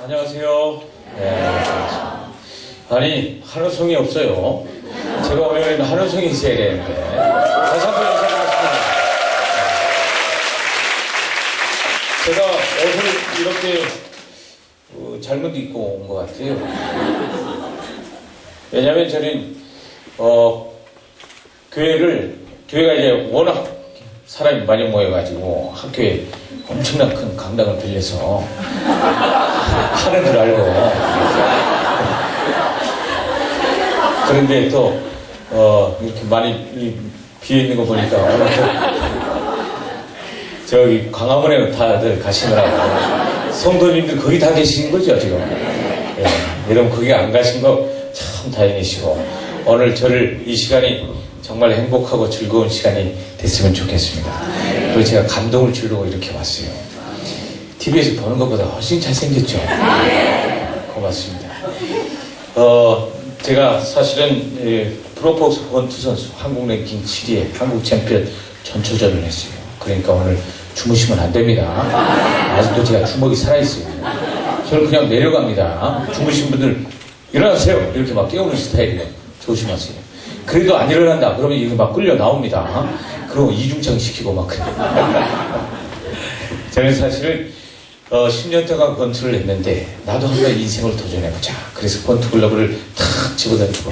안녕하세요. 네. 아니, 한우성이 없어요. 제가 오면 한우성이 있어야 되는데. 다시 한번 인사드리겠습니다. 제가 옷을 이렇게 잘못 입고 온 것 같아요. 왜냐면 저는, 교회가 이제 워낙 사람이 많이 모여가지고 학교에 엄청난 큰 강당을 빌려서 하는 줄 알고 그런데 또 이렇게 많이 비어있는 거 보니까 오늘 저기 광화문에 다들 가시느라고 성도님들 거기 다 계신 거죠 지금. 예, 여러분 거기 안 가신 거 참 다행이시고 오늘 저를 이 시간이 정말 행복하고 즐거운 시간이 됐으면 좋겠습니다. 그리고 제가 감동을 주려고 이렇게 왔어요. TV에서 보는 것보다 훨씬 잘생겼죠? 고맙습니다. 제가 사실은 프로포스 권투 선수 한국 랭킹 7위에 한국 챔피언 전초전을 했어요. 그러니까 오늘 주무시면 안 됩니다. 아직도 제가 주먹이 살아있어요. 저는 그냥 내려갑니다. 주무신 분들 일어나세요. 이렇게 막 깨우는 스타일이에요. 조심하세요. 그래도 안 일어난다. 그러면 이거 막 끌려 나옵니다. 그리고 이중창 시키고 막 그래요. 저는 사실은 10년 동안 권투를 했는데 나도 한번 인생을 도전해보자. 그래서 권투 글러브를 탁 집어던지고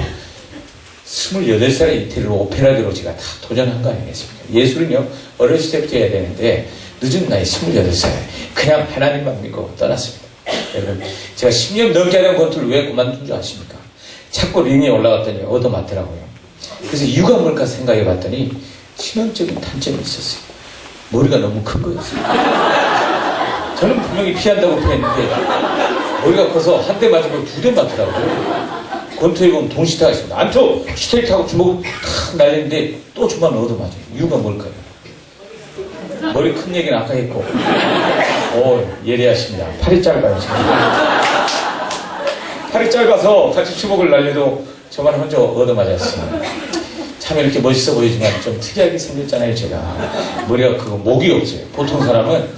28살의 이태리로 오페라대로 제가 다 도전한 거 아니겠습니까? 예술은요 어렸을 때부터 해야 되는데 늦은 나이 28살에 그냥 하나님만 믿고 떠났습니다. 여러분 제가 10년 넘게 하던 권투를 왜 그만둔 줄 아십니까? 자꾸 링에 올라갔더니 얻어맞더라고요. 그래서 이유가 뭘까 생각해 봤더니 치명적인 단점이 있었어요. 머리가 너무 큰 거였어요. 저는 분명히 피한다고 피했는데 머리가 커서 한 대 맞으면 두 대 맞더라고요. 권투에 보면 동시타가 있습니다. 안투! 스트레이트하고 주먹을 탁 날리는데 또 저만 얻어맞아요. 이유가 뭘까요? 머리 큰 얘기는 아까 했고 예리하십니다. 팔이 짧아요. 팔이 짧아서 같이 주먹을 날려도 저만 혼자 얻어맞았어요. 참 이렇게 멋있어 보이지만 좀 특이하게 생겼잖아요. 제가 머리가 크고 목이 없어요. 보통 사람은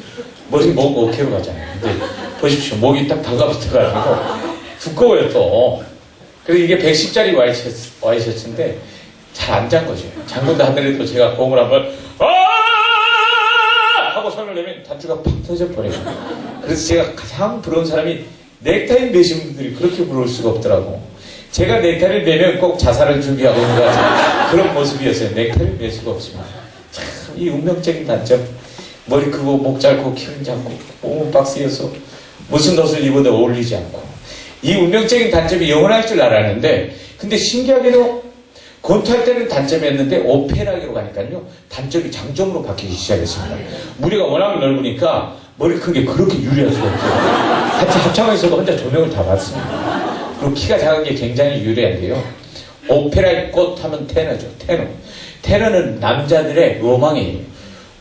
머리 목 어깨로 가잖아요. 근데 보십시오. 목이 딱 달라붙어가지고 두꺼워요 또. 그래서 이게 110짜리 와이셔츠인데 잘 안 잔 거죠. 잠근다 하더라도 제가 공을 한번 하고 손을 내면 단추가 팍 터져버려요. 그래서 제가 가장 부러운 사람이 넥타이 매신 분들이 그렇게 부러울 수가 없더라고. 제가 넥타이를 매면 꼭 자살을 준비하고 있는 것 같은 그런 모습이었어요. 넥타이를 맬 수가 없습니다. 참 이 운명적인 단점. 머리 크고 목 짧고 키는 작고 몸은 박스여서 무슨 옷을 입어도 어울리지 않고 이 운명적인 단점이 영원할 줄 알았는데 근데 신기하게도 권투할 때는 단점이었는데 오페라기로 가니까요 단점이 장점으로 바뀌기 시작했습니다. 무리가 워낙 넓으니까 머리 큰 게 그렇게 유리할 수가 없어요. 같이 합창에서도 혼자 조명을 다 받습니다. 그리고 키가 작은 게 굉장히 유리한데요. 오페라의 꽃 하면 테너죠. 테너는 남자들의 로망이에요.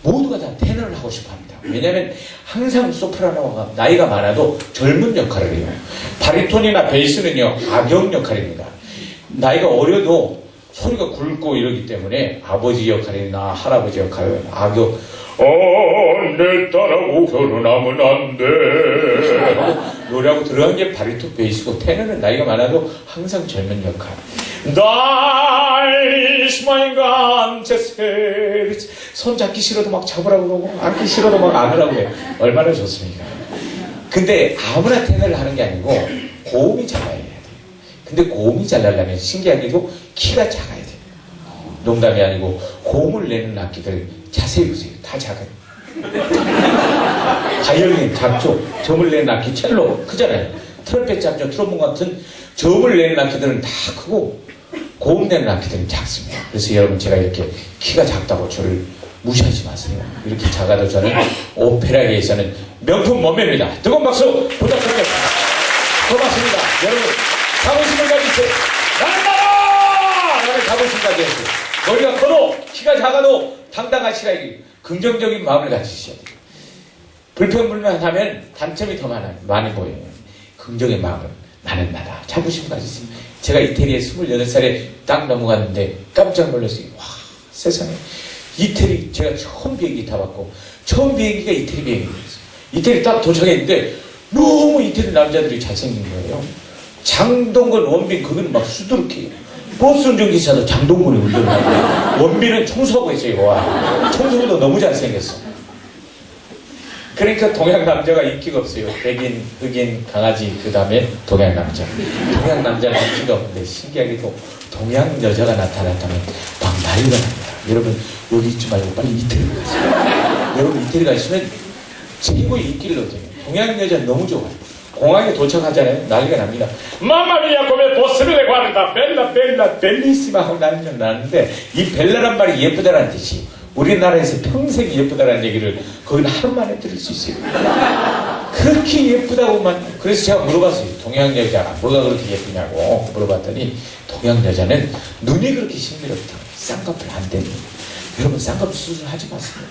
모두가 다 테너를 하고 싶어 합니다. 왜냐하면 항상 소프라노가 나이가 많아도 젊은 역할을 해요. 바리톤이나 베이스는요 악역 역할입니다. 나이가 어려도 소리가 굵고 이러기 때문에 아버지 역할이나 할아버지 역할은 악역 내 딸하고 결혼하면 안 돼 노래하고 들어간 게 바리톤 베이스고 테너는 나이가 많아도 항상 젊은 역할. 날리시마인간 제세 손 잡기 싫어도 막 잡으라고 그러고 안기 싫어도 막 안으라고 해요. 얼마나 좋습니까? 근데 아무나 테너를 하는 게 아니고 고음이 작아야 돼요. 근데 고음이 잘 나려면 신기하게도 키가 작아야 돼요. 농담이 아니고 고음을 내는 악기들 자세히 보세요. 다 작아요. 바이올린 작죠. 점을 내는 악기 첼로 크잖아요. 트럼펫 작죠. 트롬본 같은 점을 내는 악기들은 다 크고 고음 내는 악기들은 작습니다. 그래서 여러분 제가 이렇게 키가 작다고 저를 무시하지 마세요. 이렇게 작아도 저는 오페라계에서는 명품 몸매입니다. 뜨거운 박수 부탁드리겠습니다. 고맙습니다. 여러분 자부심을 가지세요. 나는 자부심 가지세요. 머리가 커도 키가 작아도 당당하시라 긍정적인 마음을 가지셔야 돼요. 불평불만하면 단점이 더 많이 보여요. 긍정의 마음은 나는 나다. 자부심 가지세요. 제가 이태리에 28살에 딱 넘어갔는데 깜짝 놀랐어요. 와 세상에 이태리 제가 처음 비행기 타봤고 처음 비행기가 이태리 비행기였어요. 이태리 딱 도착했는데 너무 이태리 남자들이 잘생긴 거예요. 장동건, 원빈, 그건 막 수두룩해요. 버스 운전기사도 장동건이 운전하고, 원빈은 청소하고 있어요. 와, 청소도 너무 잘생겼어. 그러니까 동양 남자가 인기가 없어요. 백인, 흑인, 강아지, 그 다음에 동양 남자. 동양 남자는 인기가 없는데 신기하게도 동양 여자가 나타났다면 막 난리가 납니다. 여러분 여기 있지 말고 빨리 이태리 가세요. 여러분 이태리 가시면 최고의 인기를 얻어요. 동양 여자 너무 좋아요. 공항에 도착하잖아요. 난리가 납니다. 마마미야 come possibile guarda bella bella bellissima 하고 난리가 나는데 이 벨라란 말이 예쁘다라는 뜻이 우리나라에서 평생 예쁘다라는 얘기를 거기는 하루 만에 들을 수 있어요. 그렇게 예쁘다고만. 그래서 제가 물어봤어요. 동양 여자 뭐가 그렇게 예쁘냐고 물어봤더니 동양 여자는 눈이 그렇게 신비롭다. 쌍꺼풀 안 되는. 여러분 쌍꺼풀 수술하지 마세요.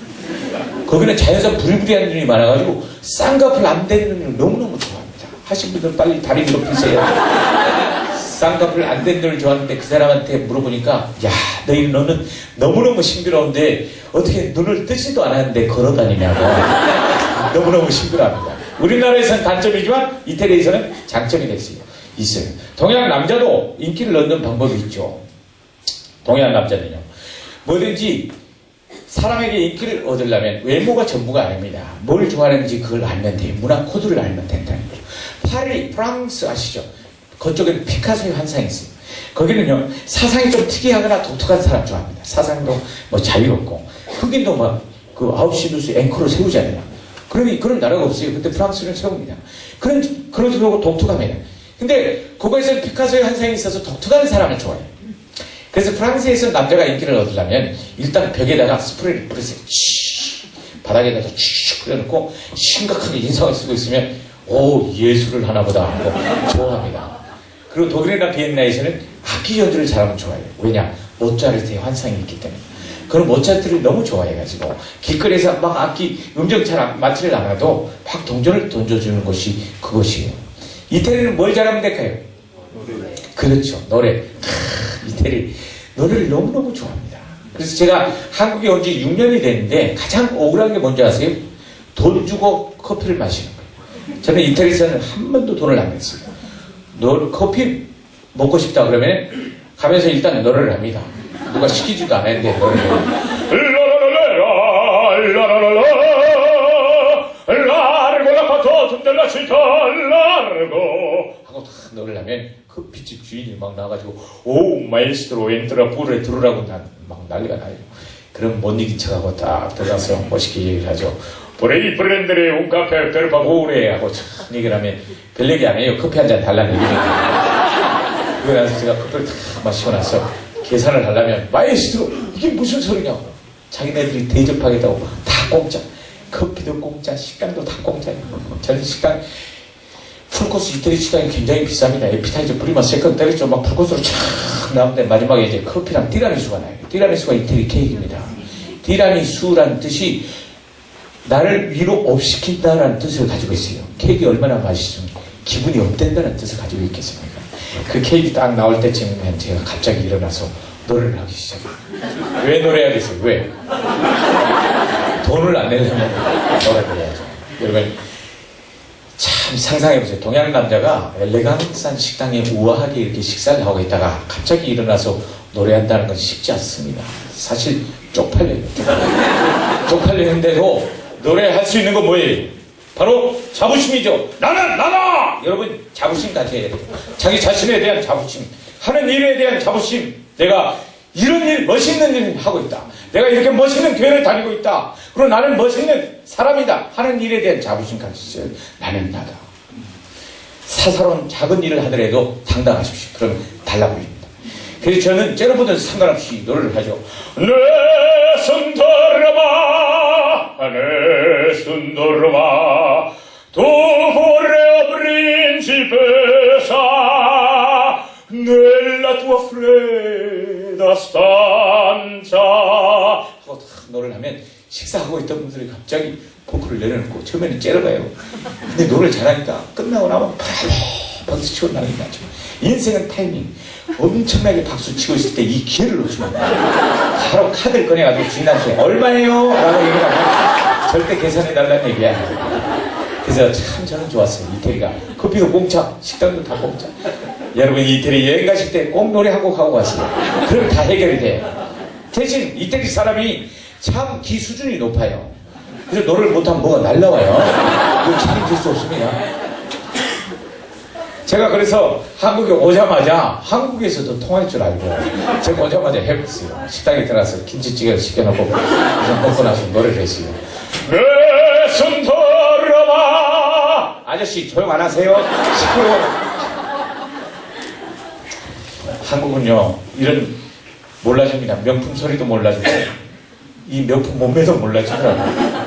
거기는 자연산 부리부리한 눈이 많아가지고 쌍꺼풀 안 되는 눈을 너무너무 좋아합니다. 하신 분들 빨리 다리 높이세요. 쌍꺼풀 안 된 눈을 좋아하는데 그 사람한테 물어보니까 야 너는 너무너무 신비로운데 어떻게 눈을 뜨지도 않았는데 걸어다니냐고. 너무너무 신비로합니다. 우리나라에서는 단점이지만 이태리에서는 장점이 있어요. 동양 남자도 인기를 얻는 방법이 있죠. 동양 남자는요 뭐든지 사람에게 인기를 얻으려면 외모가 전부가 아닙니다. 뭘 좋아하는지 그걸 알면 돼요. 문화 코드를 알면 된다는 거죠. 파리, 프랑스 아시죠? 그쪽에는 피카소의 환상이 있어요. 거기는요 사상이 좀 특이하거나 독특한 사람 좋아합니다. 사상도 뭐 자유롭고 흑인도 막 그 9시 뉴스 앵커를 세우잖아요. 그러니 그런 나라가 없어요. 근데 프랑스는 세웁니다. 그런 식으로 독특합니다. 근데 그거에서는 피카소의 환상이 있어서 독특한 사람을 좋아해요. 그래서 프랑스에서 남자가 인기를 얻으려면 일단 벽에다가 스프레이를 뿌리세요. 바닥에다가 쭉 뿌려놓고 심각하게 인상을 쓰고 있으면 오 예술을 하나보다 하고 좋아합니다. 그리고 독일이나 비엔나에서는 악기 연주를 잘하면 좋아해요. 왜냐? 모차르트의 환상이 있기 때문에. 그럼 모차르트를 너무 좋아해가지고 길거리에서 막 악기 음정 잘 맞지를 않아도 확 동전을 던져주는 것이 그것이에요. 이태리는 뭘 잘하면 될까요? 노래. 그렇죠. 노래. 이태리 노래를 너무너무 좋아합니다. 그래서 제가 한국에 온 지 6년이 됐는데 가장 억울한 게 뭔지 아세요? 돈 주고 커피를 마시는 거예요. 저는 이태리에서는 한 번도 돈을 안 냈어요. 커피 먹고 싶다 그러면 가면서 일단 노래를 합니다. 누가 시키지도 않았는데 노래를 하고 딱 노래를 하면 커피집 주인이 막 나와가지고 오 마에스트로 엔트라 부르에 들으라고 막 난리가 나요. 그럼 못 이긴 척하고 딱 들어가서 멋있게 얘기를 하죠. 보레이 브랜드의 온 카페 페르파고레 하고 참 얘기를 하면 별 얘기 안 해요. 커피 한 잔 달라는 얘기니까. 그러고 나서 제가 커피를 탁 마시고 나서 계산을 하려면 마에스트로 이게 무슨 소리냐고. 자기네들이 대접하겠다고 다 공짜. 커피도 공짜, 식당도 다 공짜예요. 저는 식당 풀코스 이태리 식당이 굉장히 비쌉니다. 에피타이저 뿌리만 세컨 때렸죠. 막 풀코스로 촥 나오는데 마지막에 이제 커피랑 티라미수가 나요. 티라미수가 이태리 케이크입니다. 티라미수라는 뜻이 나를 위로 업시킨다라는 뜻을 가지고 있어요. 케이크 얼마나 맛있으면 기분이 업된다는 뜻을 가지고 있겠습니까? 그 케이크 딱 나올 때쯤이면 제가 갑자기 일어나서 노래를 하기 시작해요. 왜 노래하겠어요? 왜? 돈을 안 내려면 노래를 해야죠. 여러분 참 상상해보세요. 동양 남자가 엘레강스한 식당에 우아하게 이렇게 식사를 하고 있다가 갑자기 일어나서 노래한다는 건 쉽지 않습니다. 사실 쪽팔려요. 쪽팔리는데도 노래할 수 있는 건 뭐예요? 바로 자부심이죠. 나다! 여러분 자부심 가져야 돼요. 자기 자신에 대한 자부심, 하는 일에 대한 자부심. 내가 이런 일, 멋있는 일을 하고 있다. 내가 이렇게 멋있는 교회를 다니고 있다. 그리고 나는 멋있는 사람이다. 하는 일에 대한 자부심 가지세요. 나는 나다. 사사로운 작은 일을 하더라도 당당하십시오. 그럼 달라 보입니다. 그래서 저는 째려보든 상관없이 노래를 하죠. 내 손 들어봐, 내 손 들어봐, tu vorrei principessa nella tua fredda stanza 하고 딱 노래를 하면 식사하고 있던 분들이 갑자기 포크를 내려놓고 처음에는 째려봐요. 근데 노래를 잘하니까 끝나고 나면 박수 치고 나가긴 하죠. 인생은 타이밍. 엄청나게 박수 치고 있을 때 이 기회를 놓치면 바로 카드를 꺼내가지고 주인한테 얼마예요? 라고 얘기를 하면 절대 계산해달라는 얘기야. 그래서 참 저는 좋았어요. 이태리가. 커피도 공짜, 식당도 다 공짜. 여러분 이태리 여행 가실 때 꼭 노래 한 곡 하고 가세요. 그럼 다 해결이 돼요. 대신 이태리 사람이 참 기 수준이 높아요. 그래서 노래를 못하면 뭐가 날라와요. 이거 책임질 수 없습니다. 제가 그래서 한국에 오자마자 한국에서도 통할 줄 알고 제가 오자마자 해봤어요. 식당에 들어가서 김치찌개를 시켜놓고 먹고 나서 노래를 했어요. 내 손 들어봐. 아저씨 조용 안 하세요? 시끄러워. 한국은요 이런 몰라줍니다. 명품 소리도 몰라주고 이 명품 몸매도 몰라주더라고요.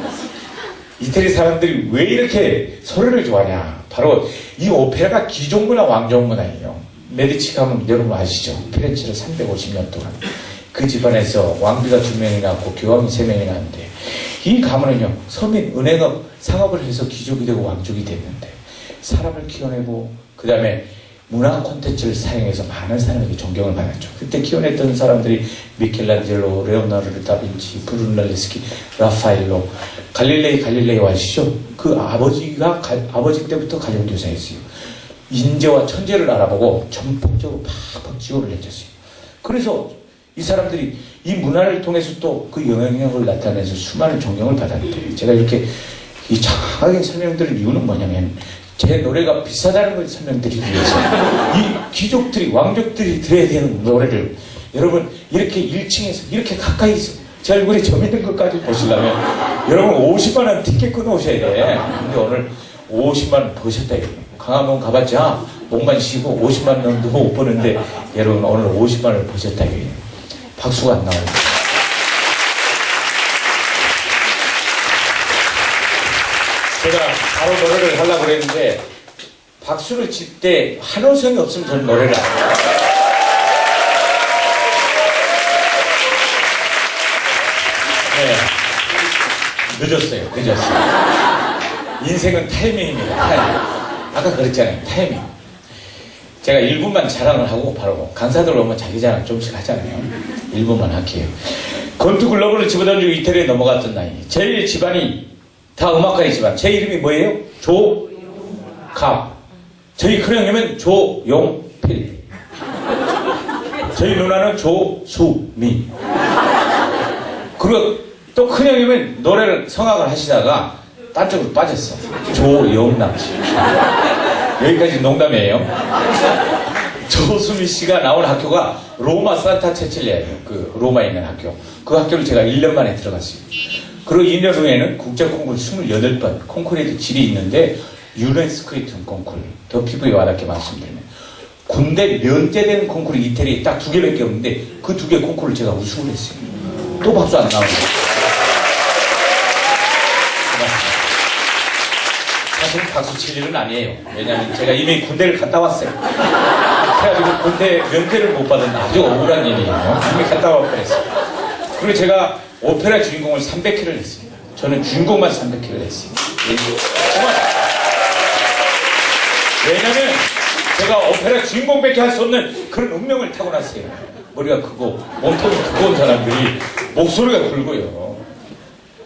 이태리 사람들이 왜 이렇게 소리를 좋아하냐. 바로 이 오페라가 귀족문화 왕족문화예요. 메디치 가면 여러분 아시죠? 피렌체를 350년 동안 그 집안에서 왕비가 2명이 나왔고 교황이 3명이 나왔는데 이 가문은요 서민 은행업 상업을 해서 귀족이 되고 왕족이 됐는데 사람을 키워내고 그 다음에 문화 콘텐츠를 사용해서 많은 사람에게 존경을 받았죠. 그때 키워냈던 사람들이 미켈란젤로, 레오나르도 다빈치, 브루넬레스키, 라파엘로, 갈릴레이 아시죠? 그 아버지가 아버지 때부터 가정교사였어요. 인재와 천재를 알아보고 전폭적으로 팍팍 지원을 해줬어요. 그래서 이 사람들이 이 문화를 통해서 또 그 영향력을 나타내서 수많은 존경을 받았는데 제가 이렇게 이 장하게 설명드릴 이유는 뭐냐면 제 노래가 비싸다는 걸 설명드리기 위해서 이 귀족들이 왕족들이 들어야 되는 노래를 여러분 이렇게 1층에서 이렇게 가까이서 제 얼굴에 점 있는 것까지 보시려면 여러분 50만원 티켓 끊어오셔야 돼. 근데 오늘 50만원 버셨다 이거예요. 강화문 가봤자 목만 쉬고 50만원도 못 버는데 여러분 오늘 50만원을 버셨다 이거예요. 박수가 안 나옵니다. 제가 바로 노래를 하려고 그랬는데 박수를 칠 때 환호성이 없으면 저는 노래를 안 해요. 네. 늦었어요. 인생은 타이밍입니다. 타이밍. 아까 그랬잖아요. 타이밍. 제가 1분만 자랑을 하고 바로 강사들 오면 자기 자랑 좀씩 하잖아요. 1분만 할게요. 건투글러브를 집어던지고 이태리에 넘어갔던 나이. 제일 집안이 다 음악가의 집안. 제 이름이 뭐예요? 조갑. 저희 큰형님은 조용필. 저희 누나는 조수미. 그리고 또 큰형님은 노래를 성악을 하시다가 딴 쪽으로 빠졌어. 조영남 씨. 여기까지 농담이에요. 조수미 씨가 나온 학교가 로마 산타 체칠리아예요. 그 로마에 있는 학교. 그 학교를 제가 1년 만에 들어갔어요. 그리고 2년 후에는 국제콩쿨 28번 콩쿨에도 질이 있는데 유네스코의 등 콩쿨 더 피부에 와닿게 말씀드리면 군대 면제되는 콩쿨이 이태리에 딱 2개밖에 없는데 그 2개 콩쿨을 제가 우승을 했어요. 또 박수 안 나오네요. 사실 박수 칠 일은 아니에요. 왜냐하면 제가 이미 군대를 갔다 왔어요. 그래가지고 군대 면제를 못 받은 아주 억울한 일이에요. 이미 갔다 와 버렸어요. 그리고 제가 오페라 주인공을 300회를 했습니다. 저는 주인공만 300회를 했어요. 왜냐면 제가 오페라 주인공밖에 할 수 없는 그런 운명을 타고났어요. 머리가 크고 몸통이 두꺼운 사람들이 목소리가 굵어요.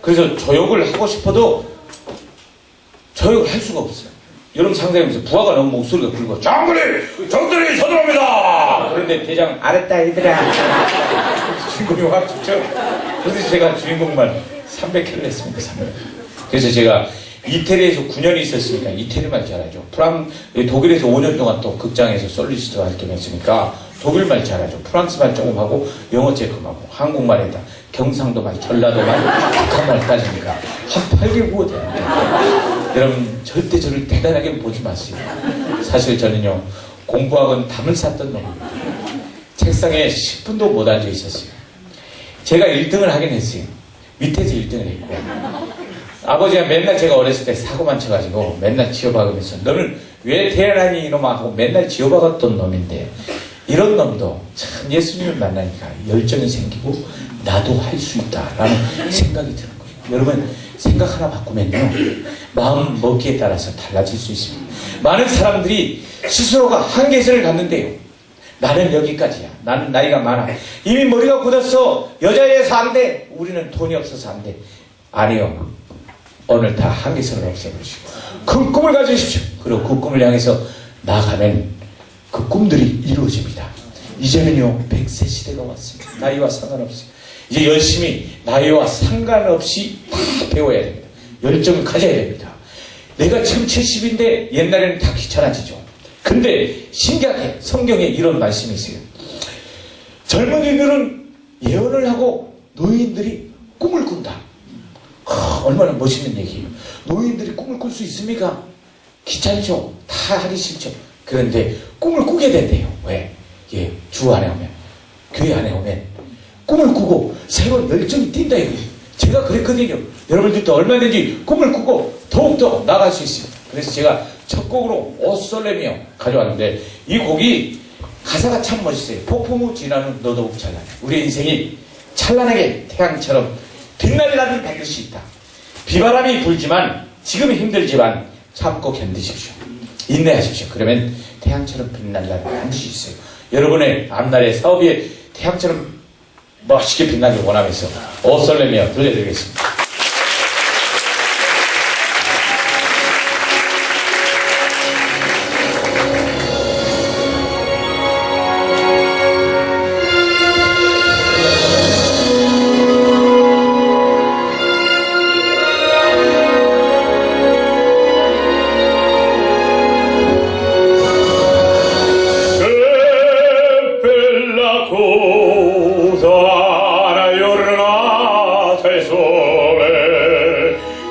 그래서 조욕을 하고 싶어도 조욕을 할 수가 없어요. 여러분 상상해보세요. 부하가 너무 목소리가 굵어. 정들이 서두릅니다. 그런데 대장 알았다 얘들아. 주인공이 확 죽죠. 그래서 제가 주인공만 300회를 했습니다. 300회. 그래서 제가 이태리에서 9년 있었으니까 이태리말 잘하죠. 독일에서 5년 동안 또 극장에서 솔리스트 활동했으니까 독일말 잘하죠. 프랑스말 조금 하고 영어 조금하고 한국말에다 경상도말, 전라도말, 북한말까지니까 한 8개국어 됩니다. 여러분 절대 저를 대단하게 보지 마세요. 사실 저는요 공부학은 담을 쌌던 놈입니다. 책상에 10분도 못 앉아 있었어요. 제가 1등을 하긴 했어요. 밑에서 1등을 했고 아버지가 맨날 제가 어렸을 때 사고만 쳐가지고 맨날 지어박으면서 너는 왜 태어나니 이놈아 하고 맨날 지어박았던 놈인데 이런 놈도 참 예수님을 만나니까 열정이 생기고 나도 할 수 있다라는 생각이 드는 거예요. 여러분 생각 하나 바꾸면요 마음 먹기에 따라서 달라질 수 있습니다. 많은 사람들이 스스로가 한계선을 갖는데요. 나는 여기까지야. 나는 나이가 많아. 이미 머리가 굳었어. 여자애에서 안 돼. 우리는 돈이 없어서 안 돼. 아니요. 오늘다 한계선을 없애버리시고 큰 꿈을 가지십시오. 그리고 그 꿈을 향해서 나아가면 그 꿈들이 이루어집니다. 이제는요 100세 시대가 왔습니다. 나이와 상관없이 이제 열심히 나이와 상관없이 다 배워야 됩니다. 열정을 가져야 됩니다. 내가 지금 70인데 옛날에는 다 귀찮아지죠. 근데 신기하게 성경에 이런 말씀이 있어요. 젊은이들은 예언을 하고 노인들이 꿈을 꾼다. 얼마나 멋있는 얘기예요. 노인들이 꿈을 꿀 수 있습니까? 귀찮죠. 다 하기 싫죠. 그런데 꿈을 꾸게 된대요. 왜? 예, 주 안에 오면, 교회 안에 오면 꿈을 꾸고 새로운 열정이 뛴다 이거예요. 제가 그랬거든요. 여러분들도 얼마든지 꿈을 꾸고 더욱더 나갈 수 있습니다. 그래서 제가 첫 곡으로 오솔레미오 가져왔는데 이 곡이 가사가 참 멋있어요. 폭풍우 지나는 너도 찬란해. 우리의 인생이 찬란하게 태양처럼 빛날 날이 밝을 수 있다. 비바람이 불지만 지금은 힘들지만 참고 견디십시오. 인내하십시오. 그러면 태양처럼 빛날 날이 반드시 있어요. 여러분의 앞날의 사업이 태양처럼 멋있게 빛나길 원하면서 오솔레미오 들려드리겠습니다.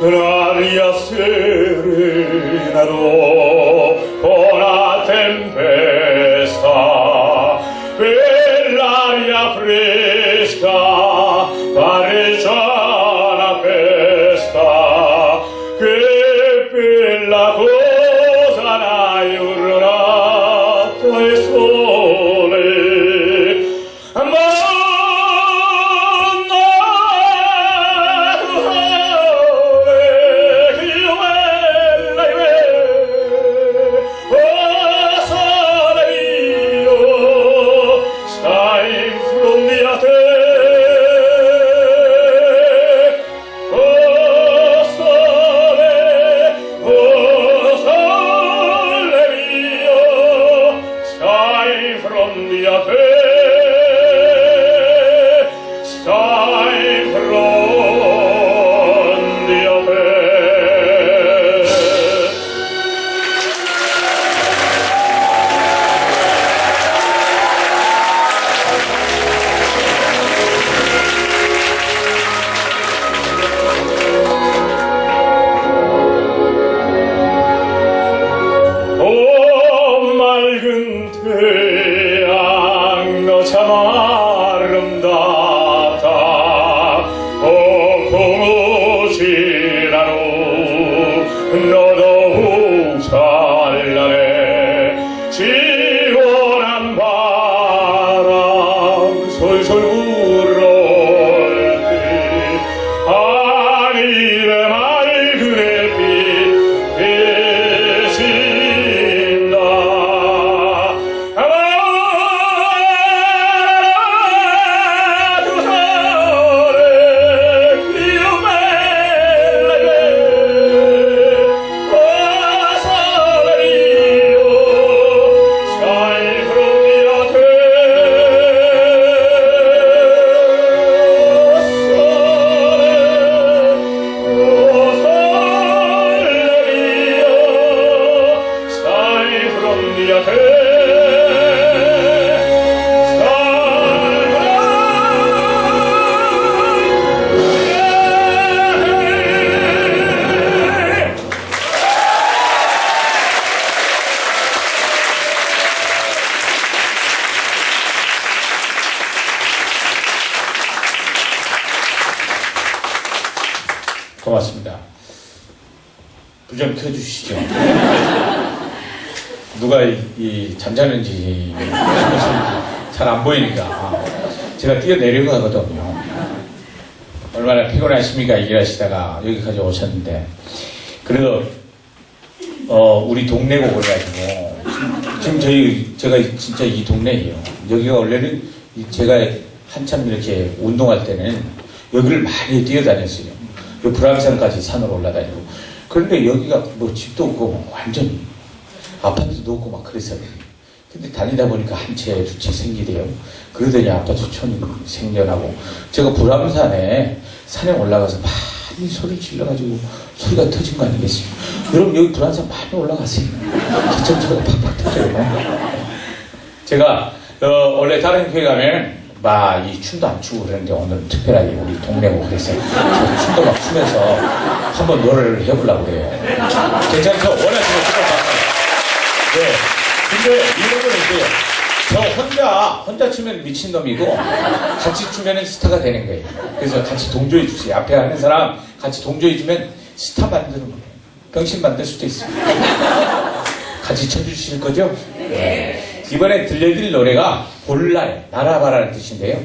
L'aria serenado con la tempesta, per l'aria fresca pareggiana festa, che bella cosa l'hai urlata e sole, 태양 너 참 아름답다. 폭풍우 지나루 너도 찬란해. 시원한 바람 솔솔 불어올 때 하늘의 맑은 햇빛 비친다. 고맙습니다. 불 좀 켜주시죠. 누가 잠자는지 잘 안 보이니까 제가 뛰어내려고 하거든요. 얼마나 피곤하십니까? 일하시다가 여기까지 오셨는데. 그래도 우리 동네 곡을 가지고 지금 제가 진짜 이 동네예요. 여기가 원래는 제가 한참 이렇게 운동할 때는 여기를 많이 뛰어다녔어요. 요 불암산까지 산으로 올라다니고. 그런데 여기가 뭐 집도 없고 뭐 완전 아파트도 없고 막 그랬어요. 근데 다니다 보니까 한 채, 두 채 생기대요. 그러더니 아파트촌이 생겨나고, 제가 불암산에 산에 올라가서 많이 소리를 질러가지고 소리가 터진 거 아니겠습니까? 여러분 여기 불암산 많이 올라가세요. 기점 소리가 팍팍 터져요. 제가 원래 다른 교회 가면 막 이 춤도 안 추고 그랬는데 오늘 특별하게 우리 동네고 그랬어요. 그래서 춤도 막 추면서 한번 노래를 해보려고 그래요. 괜찮죠? 원하시면 조금 봐요. 네. 근데 이런 거는 이제 저 혼자 추면 미친놈이고 같이 추면 스타가 되는 거예요. 그래서 같이 동조해 주세요. 앞에 하는 사람 같이 동조해 주면 스타 만드는 거예요. 병신 만들 수도 있습니다. 같이 쳐주실 거죠? 네. 이번에 들려드릴 노래가 볼라의 날아봐라는 뜻인데요.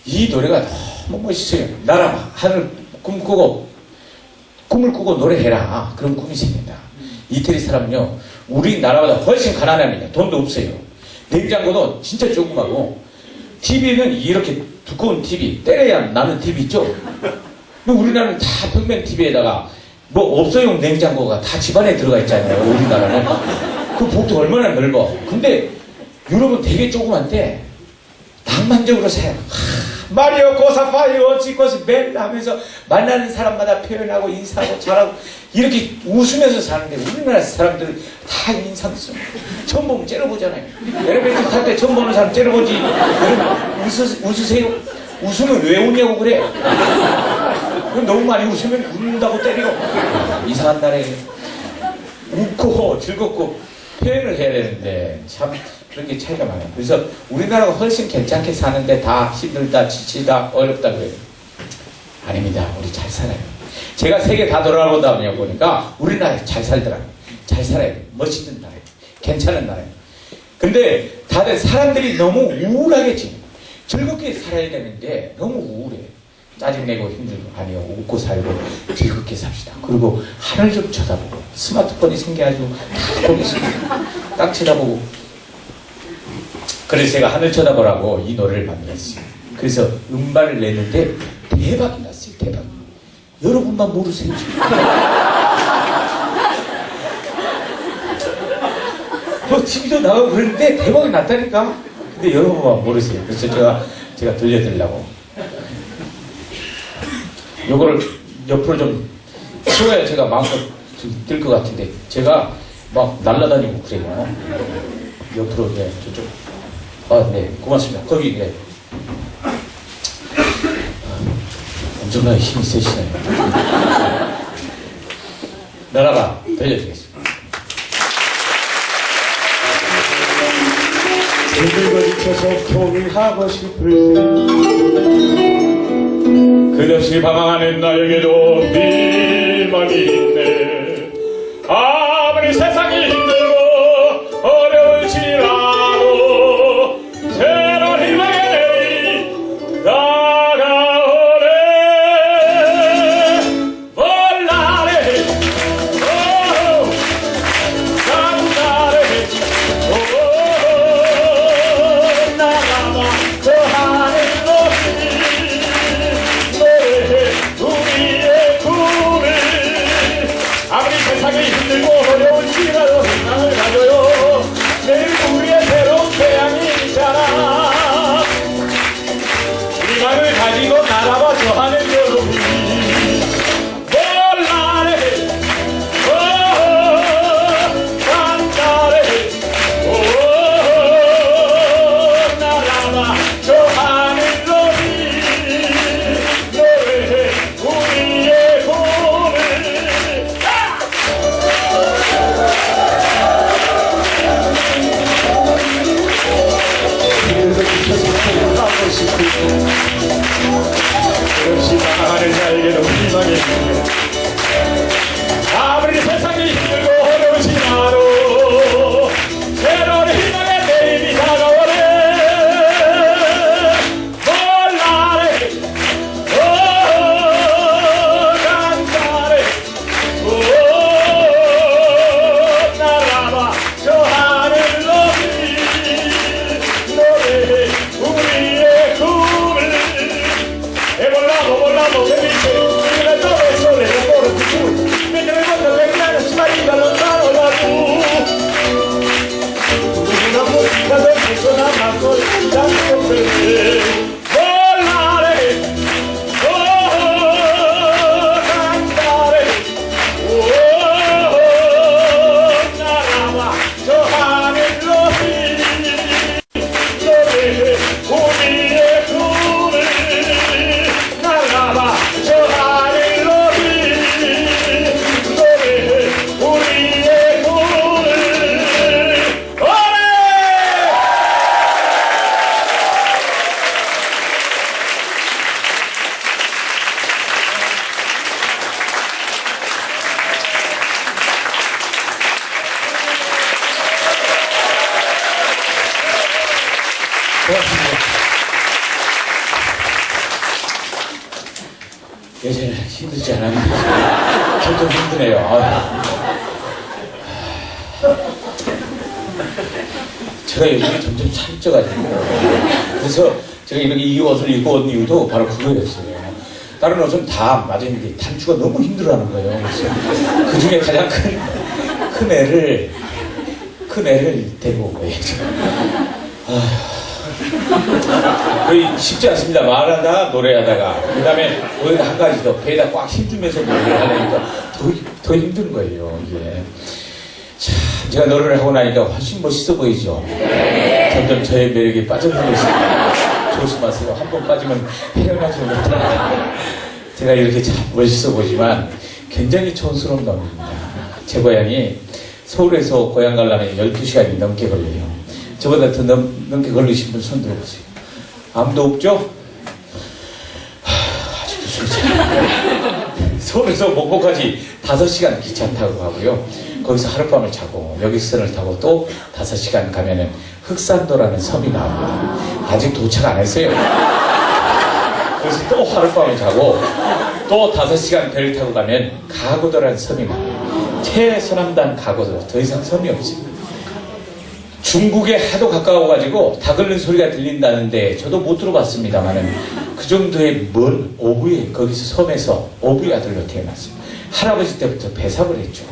이 노래가 너무 멋있어요. 날아봐. 하늘 꿈을 꾸고 노래해라. 그런 꿈이 생긴다. 이태리 사람은요, 우리나라보다 훨씬 가난합니다. 돈도 없어요. 냉장고도 진짜 조그마고, TV는 이렇게 두꺼운 TV, 때려야 나는 TV 있죠? 우리나라는 다 평면 TV에다가 뭐 업소용 냉장고가 다 집안에 들어가 있잖아요. 우리나라는. 그 복도 얼마나 넓어. 근데 유럽은 되게 조그만데 낭만적으로 살아요. 마리오 고사파이오 지코스 벨라 하면서 만나는 사람마다 표현하고 인사하고 잘하고 이렇게 웃으면서 사는데 우리나라 사람들은 다 인상 써. 처음 보면 째려보잖아요. 엘리베이터 탈 때 처음 보는 사람 째려보지. 여러분 웃으세요? 웃으면 왜 웃냐고 그래. 너무 많이 웃으면 웃는다고 때리고. 이상한 나라에 웃고 즐겁고 표현을 해야 되는데 참 그런 게 차이가 많아요. 그래서 우리나라가 훨씬 괜찮게 사는데 다 힘들다, 지치다, 어렵다 그래요. 아닙니다. 우리 잘 살아요. 제가 세계 다 돌아보다 보니까 우리나라 잘 살더라고요. 잘 살아요. 멋있는 나라예요. 괜찮은 나라예요. 근데 다들 사람들이 너무 우울하게 지내요. 즐겁게 살아야 되는데 너무 우울해. 짜증내고 힘들고 아니요. 웃고 살고 즐겁게 삽시다. 그리고 하늘 좀 쳐다보고 스마트폰이 생겨가지고 다 거기 딱 쳐다보고. 그래서 제가 하늘 쳐다보라고 이 노래를 만들었어요. 그래서 음반을 내는데 대박이 났어요. 대박. 여러분만 모르세요. 뭐 TV도 나가고 그러는데 대박이 났다니까. 근데 여러분만 모르세요. 그래서 제가 들려드리려고. 요거를 옆으로 좀 치워야 제가 마음껏 들 것 같은데 제가 막 날아다니고 그래요. 옆으로 네 저쪽. 네 고맙습니다. 거기 네. 엄청나게 힘이 세시네요. 날아봐 들려드리겠습니다. 힘들고 지쳐서 포기하고 싶을 때 끝없이 방황하는 나에게도 비만이 있네. 아무리 세상이 힘들고 어려울지라도 새로운 희망의 내일이 다가오네. 볼라레 오 간다레 오 나가봐 저 하늘 높이 우리의 꿈을 아무리 세상이 힘들고 어려울지라도 희망을 가져요. 내일 우리의 새로운 태양이 있잖아. 희망을 가지고 날아봐 저 하늘 높이. 볼라레 오 간다레 오 날아봐 저 하늘 높이. 우리의 꿈을 예전에는 힘들지 않았는데 점점 힘드네요. 아유. 제가 요즘에 점점 살이 쪄가지고 그래서 제가 이렇게 이 옷을 입고 온 이유도 바로 그거였어요. 다른 옷은 다 맞았는데 단추가 너무 힘들어하는 거예요. 그래서 그 중에 가장 큰 애를 데리고 온 거예요. 거의 쉽지 않습니다. 말하다가 노래하다가 그 다음에 거기다 한 가지 더 배에다 꽉 힘주면서 노래를 하려니까 더 힘든 거예요. 이게 참 제가 노래를 하고 나니까 훨씬 멋있어 보이죠. 점점 저의 매력에 빠져들고 있습니다. 조심하세요. 한 번 빠지면 헤어나지 못합니다. 제가 이렇게 참 멋있어 보지만 굉장히 촌스러운 놈입니다. 제 고향이 서울에서 고향 가려면 12시간이 넘게 걸려요. 저보다 더 넘게 걸리신 분 손 들어보세요. 아무도 없죠? 아직도 솔직히 서울에서 목포까지 5시간 기차 타고 가고요. 거기서 하룻밤을 자고 여객선을 타고 또 5시간 가면은 흑산도라는 섬이 나옵니다. 아직 도착 안 했어요. 그래서 또 하룻밤을 자고 또 5시간 배를 타고 가면 가고도라는 섬이 나와요. 최서남단 가고도. 더 이상 섬이 없습니다. 중국에 하도 가까워가지고 닭 끓는 소리가 들린다는데 저도 못 들어봤습니다만은 그 정도의 먼 오부에 거기서 섬에서 오부의 아들로 태어났습니다. 할아버지 때부터 배삽을 했죠.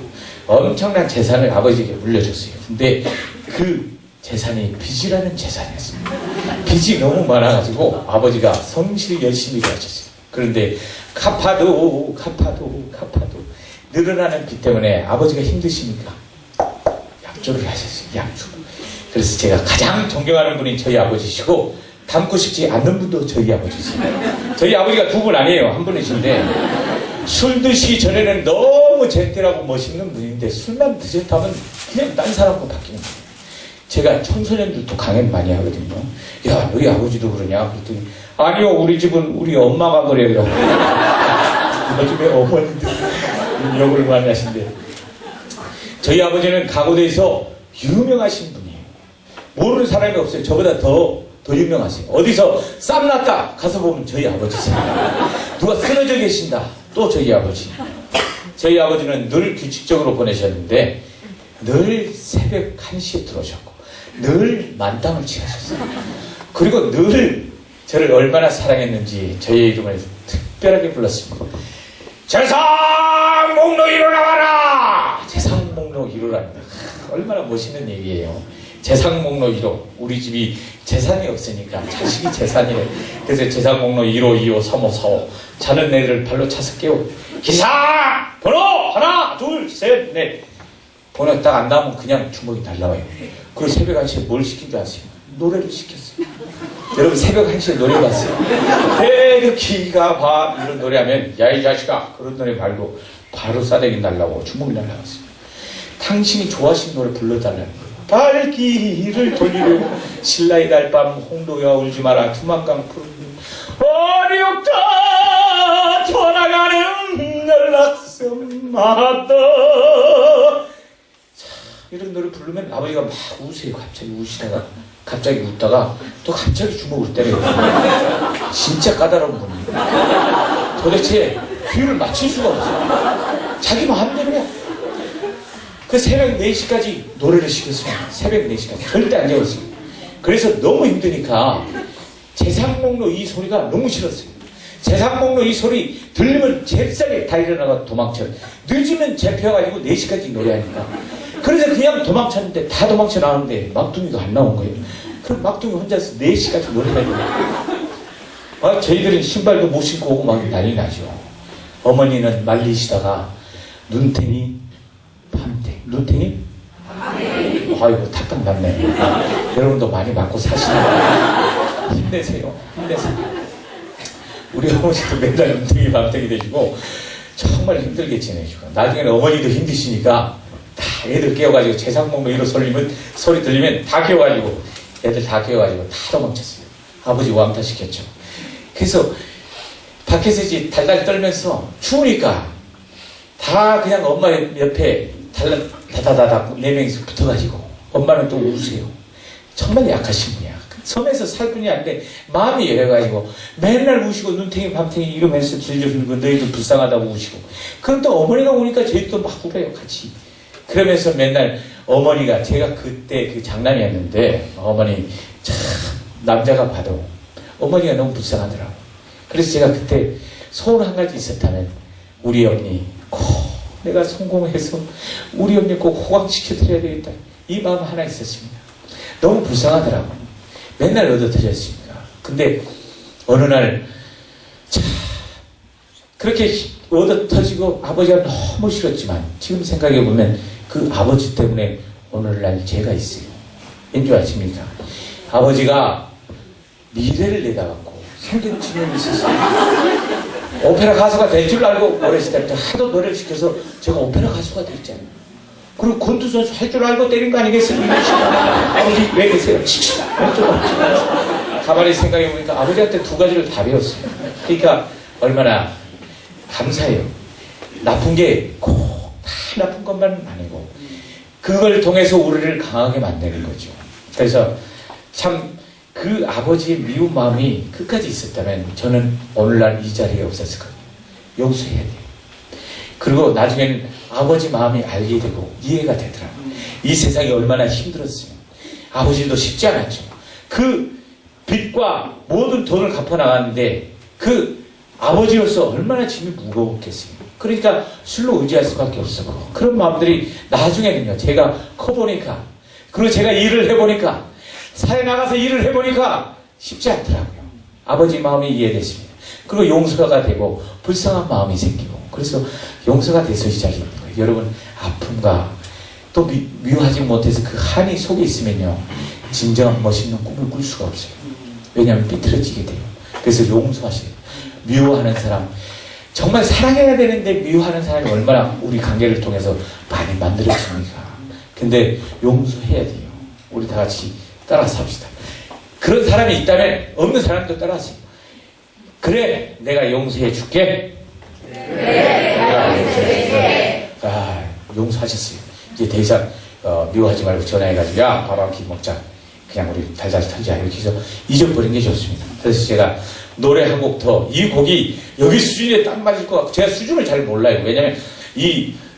엄청난 재산을 아버지에게 물려줬어요. 근데 그 재산이 빚이라는 재산이었습니다. 빚이 너무 많아가지고 아버지가 성실히 열심히 일하셨어요. 그런데 갚아도 늘어나는 빚 때문에 아버지가 힘드시니까 약조를 하셨어요. 약조. 그래서 제가 가장 존경하는 분이 저희 아버지시고 닮고 싶지 않는 분도 저희 아버지시고 저희 아버지가 두 분 아니에요. 한 분이신데 술 드시기 전에는 너무 젠틀하고 멋있는 분인데 술만 드셨다면 그냥 딴 사람으로 바뀌는 거예요. 제가 청소년들도 강연 많이 하거든요. 야, 너희 아버지도 그러냐? 그랬더니 아니요, 우리 집은 우리 엄마가 그래요. 요즘에 어머니들 욕을 많이 하신대. 저희 아버지는 가고도에서 유명하신 분이에요. 모르는 사람이 없어요. 저보다 더 유명하세요. 어디서 쌈났다 가서 보면 저희 아버지세요. 누가 쓰러져 계신다 또 저희 아버지. 저희 아버지는 늘 규칙적으로 보내셨는데 늘 새벽 1시에 들어오셨고 늘 만담을 취하셨어요. 그리고 늘 저를 얼마나 사랑했는지 저의 이름을 특별하게 불렀습니다. 재상목로 일어나와라! 재상목로 일어납니다. 얼마나 멋있는 얘기예요. 재상목로 1호. 우리 집이 재산이 없으니까 자식이 재산이래. 그래서 재상목로 1호, 2호, 3호, 4호. 자는 애를 발로 차서 깨워. 기상! 번호! 하나, 둘, 셋, 넷. 번호 딱 안 나오면 그냥 주먹이 날라와요. 그리고 새벽 1시에 뭘 시킨 줄 아세요? 노래를 시켰어요. 여러분 새벽 1시에 노래 봤어요? 배르키가 봐 이런 노래하면 야 이 자식아 그런 노래 말고 바로 싸대기 날라오고 주먹이 날라왔어요. 당신이 좋아하시는 노래 불러달라는 거예요. 발길을 돌리려고 신라의 달밤 홍도야 울지 마라 두만강 푸른 어렵다 떠나가는 연락선 맞다. 이런 노래 부르면 아버지가 막 우세요. 갑자기 우시다가 갑자기 웃다가 또 갑자기 주먹으로 때려요. 진짜 까다로운 분이에요. 도대체 비율을 맞출 수가 없어요. 자기 마음대로 해. 그 새벽 4시까지 노래를 시켰어요. 새벽 4시까지. 절대 안 재웠어요. 그래서 너무 힘드니까 재상목로 이 소리가 너무 싫었어요. 재상목로 이 소리 들리면 잽싸게 다 일어나가 도망쳐요. 늦으면 잡혀가지고 4시까지 노래하니까. 그래서 그냥 도망쳤는데 다 도망쳐 나왔는데 막둥이가 안 나온 거예요. 그럼 막둥이 혼자서 4시까지 노래하는 거예요. 저희들은 신발도 못 신고 오고 막 난리 나죠. 어머니는 말리시다가 눈탱이 밤탱이 눈탱이? 아이고 탁탁 맞네. 여러분도 많이 맞고 사시나요? 힘내세요. 힘내세요. 우리 어머니도 맨날 눈탱이 밤탱이 되시고 정말 힘들게 지내시고 나중에는 어머니도 힘드시니까 다 애들 깨워가지고 재상목로 이로 소리 들리면 다 깨워가지고 애들 다 깨워가지고 다 도망쳤어요. 아버지 왕따 시켰죠. 그래서 밖에서 이제 달달 떨면서 추우니까 다 그냥 엄마 옆에 다다다닥 4명이서 붙어가지고 엄마는 또 우세요. 정말 약하신 분이야. 섬에서 살 뿐이 아닌데 마음이 열려가지고 맨날 우시고 눈탱이 밤탱이 이러면서 질질 흘고 너희들 불쌍하다고 우시고 그럼 또 어머니가 오니까 저희도 막 울어요 같이. 그러면서 맨날 어머니가 제가 그때 그 장남이었는데 어머니 참 남자가 봐도 어머니가 너무 불쌍하더라고. 그래서 제가 그때 소원 한 가지 있었다면 우리 언니 꼭 내가 성공해서 우리 언니 꼭 호강시켜드려야 되겠다. 이 마음 하나 있었습니다. 너무 불쌍하더라고. 맨날 얻어터졌으니까. 근데 어느 날 참 그렇게 얻어터지고 아버지가 너무 싫었지만 지금 생각해보면 그 아버지 때문에 오늘날 제가 있어요. 왠지 아십니까? 아버지가 미래를 내다봤고 생존 지명이 있었어요. 오페라 가수가 될 줄 알고 어렸을 때부터 하도 노래를 시켜서 제가 오페라 가수가 됐잖아요. 그리고 권투 선수 할 줄 알고 때린 거 아니겠습니까? 아버지 왜 계세요? 가만히 생각해보니까 아버지한테 두 가지를 다 배웠어요. 그러니까 얼마나 감사해요. 나쁜 게 꼭 다 나쁜 것만은 아니고 그걸 통해서 우리를 강하게 만드는 거죠. 그래서 참 그 아버지의 미운 마음이 끝까지 있었다면 저는 오늘날 이 자리에 없었을 거예요. 용서해야 돼요. 그리고 나중에는 아버지 마음이 알게 되고 이해가 되더라고요. 이 세상이 얼마나 힘들었어요. 아버지도 쉽지 않았죠. 그 빚과 모든 돈을 갚아나갔는데 그 아버지로서 얼마나 짐이 무거웠겠어요. 그러니까 술로 의지할 수밖에 없었고 그런 마음들이 나중에는요. 제가 커보니까 그리고 제가 일을 해보니까 사회 나가서 일을 해보니까 쉽지 않더라고요. 아버지 마음이 이해됐습니다. 그리고 용서가 되고 불쌍한 마음이 생기고 그래서 용서가 돼서 이 자리에 있는 거예요. 여러분 아픔과 또 미워하지 못해서 그 한이 속에 있으면요. 진정한 멋있는 꿈을 꿀 수가 없어요. 왜냐하면 삐뚤어지게 돼요. 그래서 용서하세요. 미워하는 사람 정말 사랑해야 되는데 미워하는 사람이 얼마나 우리 관계를 통해서 많이 만들어집니까? 근데 용서해야 돼요. 우리 다 같이 따라서 합시다. 그런 사람이 있다면 없는 사람도 따라하세요. 그래 내가 용서해 줄게. 내가 용서해 줄게. 아, 용서하셨어요. 이제 더 이상 미워하지 말고 전화해가지고 야 밥 한 끼 먹자. 그냥 우리 달달 털자 이렇게 해서 잊어버린 게 좋습니다. 그래서 제가 노래 한 곡 더 이 곡이 여기 수준에 딱 맞을 것 같고 제가 수준을 잘 몰라요. 왜냐면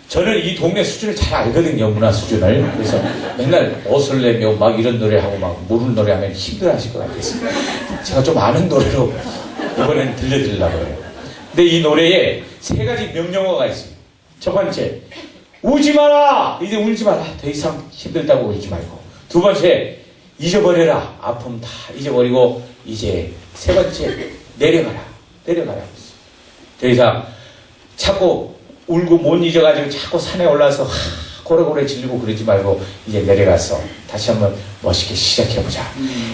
저는 이 동네 수준을 잘 알거든요. 문화 수준을. 그래서 맨날 옷을 내며 막 이런 노래하고 막 모르는 노래하면 힘들어하실 것 같아서 제가 좀 아는 노래로 이번엔 들려드리려고 해요. 근데 이 노래에 세 가지 명령어가 있어요. 첫 번째 우지 마라. 이제 울지 마라. 더 이상 힘들다고 울지 말고. 두 번째 잊어버려라. 아픔 다 잊어버리고 이제 세 번째 내려가라. 내려가라. 더 이상 자꾸 울고 못 잊어가지고 자꾸 산에 올라서 고래고래 질리고 그러지 말고 이제 내려가서 다시 한번 멋있게 시작해보자.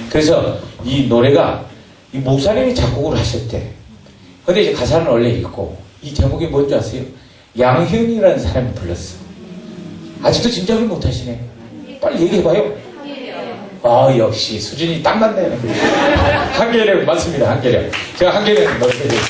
그래서 이 노래가 이 목사님이 작곡을 하셨대. 근데 이제 가사는 원래 있고 이 제목이 뭔지 아세요? 양현이라는 사람이 불렀어. 아직도 짐작을 못하시네. 빨리 얘기해봐요. 아 역시 수준이 딱 맞네요. 한계령 맞습니다. 한계령. 제가 한계령 넣어드릴게요.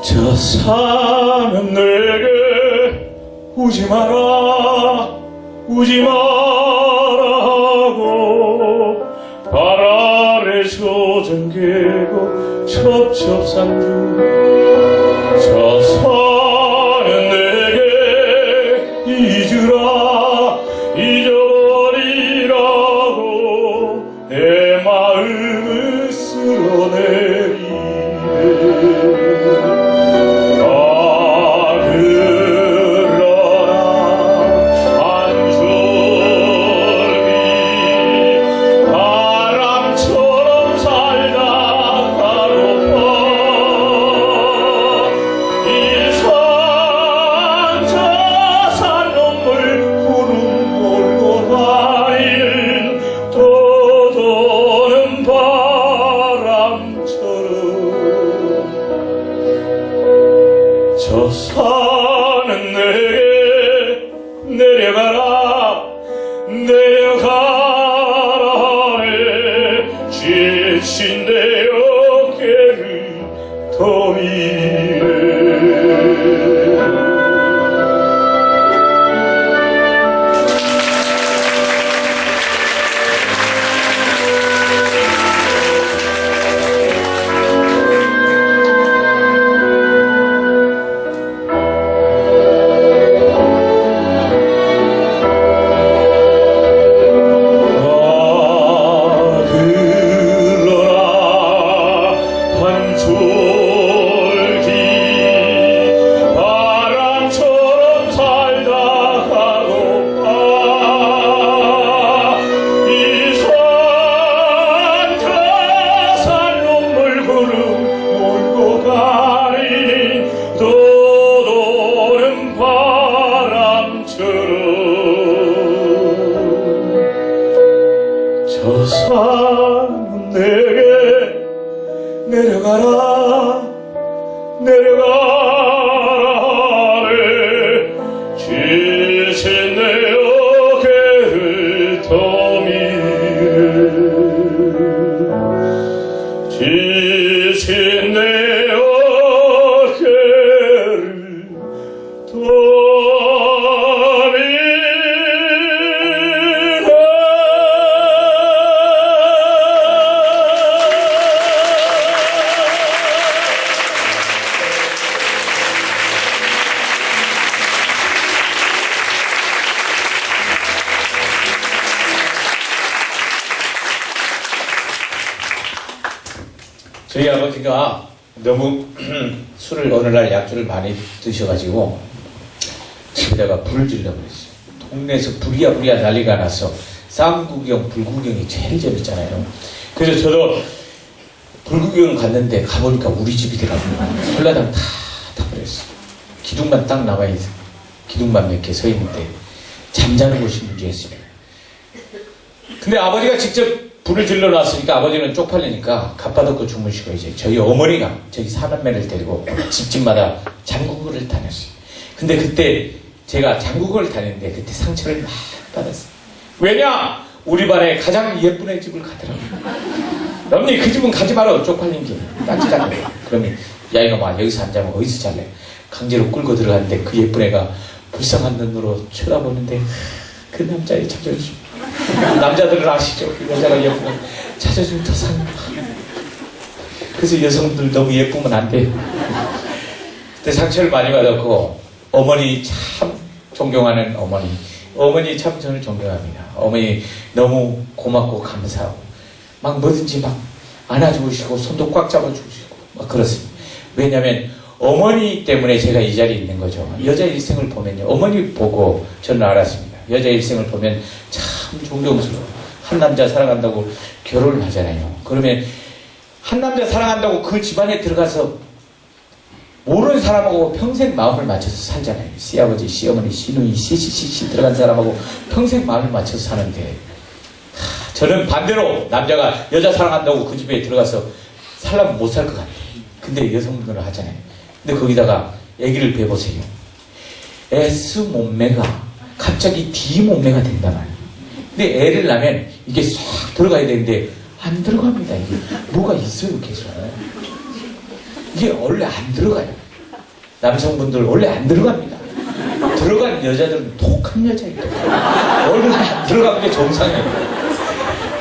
저 산은 내게 우지 마라 우지 마라고 발 아래서 정계고 첩첩산중 저 산은 내게 잊으라 잊어버리라고 내 마음을 쓸어내리네 떠도는 내려가라 내려가라 하네 지친 내 어깨를 더 밀네 저 산은 내게 내려가라 내려가라 하네 지친 내 어깨를 더 밀네 지친 내 어깨를 더 저희 아버지가 너무 술을 어느 날 약주를 많이 드셔가지고 집에다가 불을 질러 버렸어요. 동네에서 불이야 난리가 나서 쌍구경, 불구경이 제일 재밌잖아요. 그래서 저도 불구경 갔는데 가보니까 우리 집이더라고요. 홀라당 다 타버렸어요. 기둥만 딱 남아있어요. 기둥만 몇 개 서 있는데 잠자는 곳이 문제였습니다. 근데 아버지가 직접 불을 질러 놨으니까 아버지는 쪽팔리니까 갑바덮고 주무시고 이제 저희 어머니가 저희 사남매를 데리고 집집마다 장구를 다녔어요. 근데 그때 제가 장구를 다녔는데 그때 상처를 막 받았어요. 왜냐? 우리 반에 가장 예쁜 애 집을 가더라고요. 언니 그 집은 가지 마라 쪽팔린 게 딴짓하네. 그러면 야 이놈아 여기서 안 자면 어디서 잘래? 강제로 끌고 들어갔는데 그 예쁜 애가 불쌍한 눈으로 쳐다보는데 그 남자의 자존심 남자들은 아시죠? 여자가 예쁘면 자존심 더 상해. 그래서 여성들 너무 예쁘면 안 돼요. 그때 상처를 많이 받았고 어머니 참 존경하는 어머니 참 저는 존경합니다. 어머니 너무 고맙고 감사하고 막 뭐든지 막 안아주시고 손도 꽉 잡아주시고 막 그렇습니다. 왜냐하면 어머니 때문에 제가 이 자리에 있는 거죠. 여자 일생을 보면요 어머니 보고 저는 알았습니다. 여자 일생을 보면 참 존경스러워. 한 남자 사랑한다고 결혼을 하잖아요. 그러면 한 남자 사랑한다고 그 집안에 들어가서 모르는 사람하고 평생 마음을 맞춰서 살잖아요. 시아버지, 시어머니, 시누이, 시시시시 들어간 사람하고 평생 마음을 맞춰서 사는데 저는 반대로 남자가 여자 사랑한다고 그 집에 들어가서 살려면 못 살 것 같아요. 근데 여성분들은 하잖아요. 근데 거기다가 애기를 배보세요. S 몸매가 갑자기 D 몸매가 된단 말이에요. 근데 애를 낳으면 이게 쏙 들어가야 되는데 안 들어갑니다. 이게 뭐가 있어요 계속. 이게 원래 안 들어가요. 남성분들 원래 안 들어갑니다. 들어간 여자들은 독한 여자예요. 원래 안 들어가는 게 정상이에요.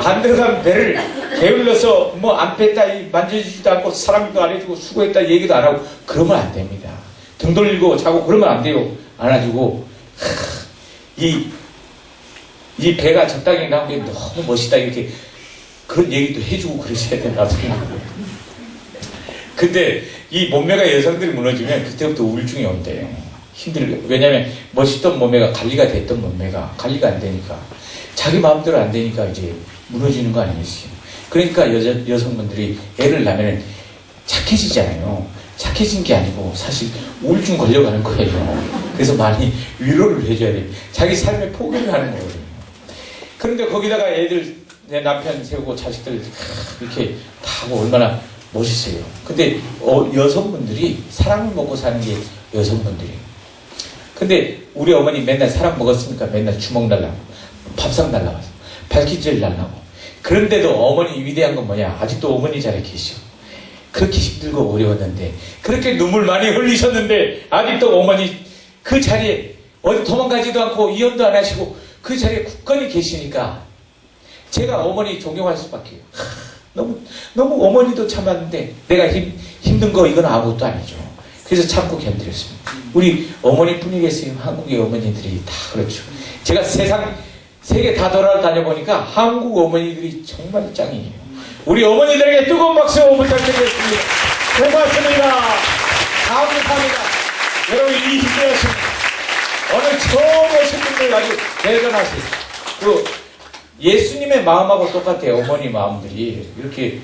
안 들어가면 배를 게을러서 뭐 안 뺐다 만져주지도 않고 사랑도 안 해주고 수고했다 얘기도 안 하고 그러면 안 됩니다. 등 돌리고 자고 그러면 안 돼요. 안아주고 이 배가 적당히 나온 게 너무 멋있다 이렇게 그런 얘기도 해주고 그러셔야 된다고 생각합니다. 근데 이 몸매가 여성들이 무너지면 그때부터 우울증이 온대요. 힘들고. 왜냐면 멋있던 몸매가 관리가 됐던 몸매가 관리가 안 되니까 자기 마음대로 안 되니까 이제 무너지는 거 아니겠어요. 그러니까 여성분들이 애를 낳으면 착해지잖아요. 착해진 게 아니고 사실 우울증 걸려가는 거예요. 그래서 많이 위로를 해줘야 돼요. 자기 삶에 포기를 하는 거거든요. 그런데 거기다가 애들 내 남편 세우고 자식들 이렇게 다 하고 얼마나 멋있어요. 근데 여성분들이 사랑을 먹고 사는 게 여성분들이에요. 근데 우리 어머니 맨날 사람 먹었으니까 맨날 주먹 날라고, 밥상 날라고, 발기질 날라고. 그런데도 어머니 위대한 건 뭐냐? 아직도 어머니 자리에 계셔. 그렇게 힘들고 어려웠는데, 그렇게 눈물 많이 흘리셨는데, 아직도 어머니 그 자리에 어디 도망가지도 않고 이혼도 안 하시고 그 자리에 굳건히 계시니까 제가 어머니 존경할 수밖에요. 너무 어머니도 참았는데 내가 힘든 거 이건 아무것도 아니죠. 그래서 참고 견디렸습니다. 우리 어머니뿐이겠어요. 한국의 어머니들이 다 그렇죠. 제가 세계 다 돌아다녀보니까 한국 어머니들이 정말 짱이에요. 우리 어머니들에게 뜨거운 박수 부탁드리겠습니다. 고맙습니다. 감사합니다. 여러분 이 힘내셨습니다. 오늘 처음 오신 분들 아주 대단하세요. 예수님의 마음하고 똑같아요. 어머니 마음들이 이렇게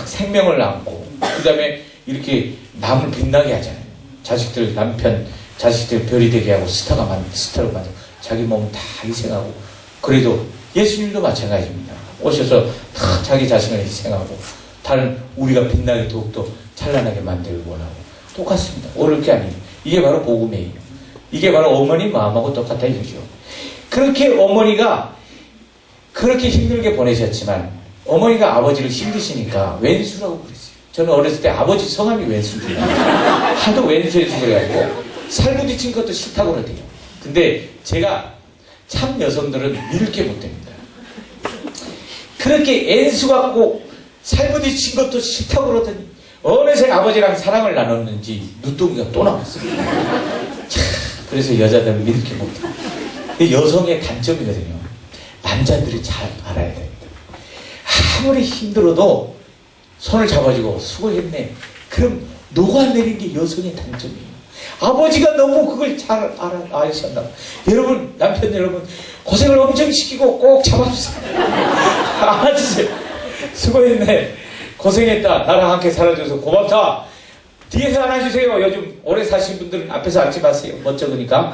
생명을 안고 그 다음에 이렇게 남을 빛나게 하잖아요. 자식들, 남편, 자식들 별이 되게 하고 스타로 만들고 자기 몸 다 희생하고. 그래도 예수님도 마찬가지입니다. 오셔서 다 자기 자신을 희생하고 다른 우리가 빛나게 더욱더 찬란하게 만들고 원하고 똑같습니다. 어려울 게 아니에요. 이게 바로 복음이에요. 이게 바로 어머니 마음하고 똑같다 이거죠. 그렇게 어머니가 그렇게 힘들게 보내셨지만 어머니가 아버지를 힘드시니까 왼수라고 그랬어요. 저는 어렸을 때 아버지 성함이 왼수인데 하도 왼수에서 그래가지고 살부딪힌 것도 싫다고 그러대요. 근데 제가 참 여성들은 믿을 게 못 됩니다. 그렇게 N수 갖고 살부딪힌 것도 싫다고 그러더니 어느새 아버지랑 사랑을 나눴는지 눈동이가 또 나왔어요. 그래서 여자들은 믿을 게 못 돼요. 여성의 단점이거든요. 남자들이 잘 알아야 됩니다. 아무리 힘들어도 손을 잡아주고 수고했네. 그럼 녹아내린 게 여성의 단점이에요. 아버지가 너무 그걸 잘 아셨나. 여러분, 남편 여러분, 고생을 엄청 시키고 꼭 잡아주세요. 안아주세요. 수고했네. 고생했다. 나랑 함께 살아줘서 고맙다. 뒤에서 안아주세요. 요즘 오래 사신 분들은 앞에서 앉지 마세요. 멋쩍으니까.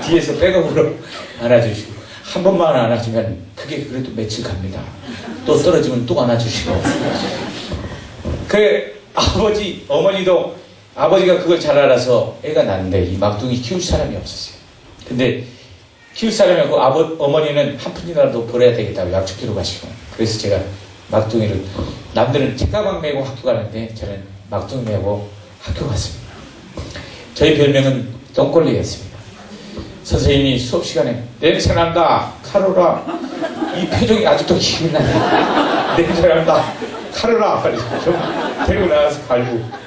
뒤에서 백업으로 안아주시고. 한 번만 안아주면 그게 그래도 며칠 갑니다. 또 떨어지면 또 안아주시고. 그 아버지, 어머니도 아버지가 그걸 잘 알아서 애가 낳는데 이 막둥이 키울 사람이 없었어요. 근데 키울 사람이 없고 어머니는 한 푼이라도 벌어야 되겠다고 약초기로 가시고. 그래서 제가 막둥이를, 남들은 책가방 메고 학교 가는데 저는 막둥이 메고 학교 갔습니다. 저희 별명은 똥걸레였습니다. 선생님이 수업 시간에 냄새난다 카로라, 이 표정이 아직도 기억이 나네. 냄새난다 카로라 빨리 좀 데리고 나가서 갈고.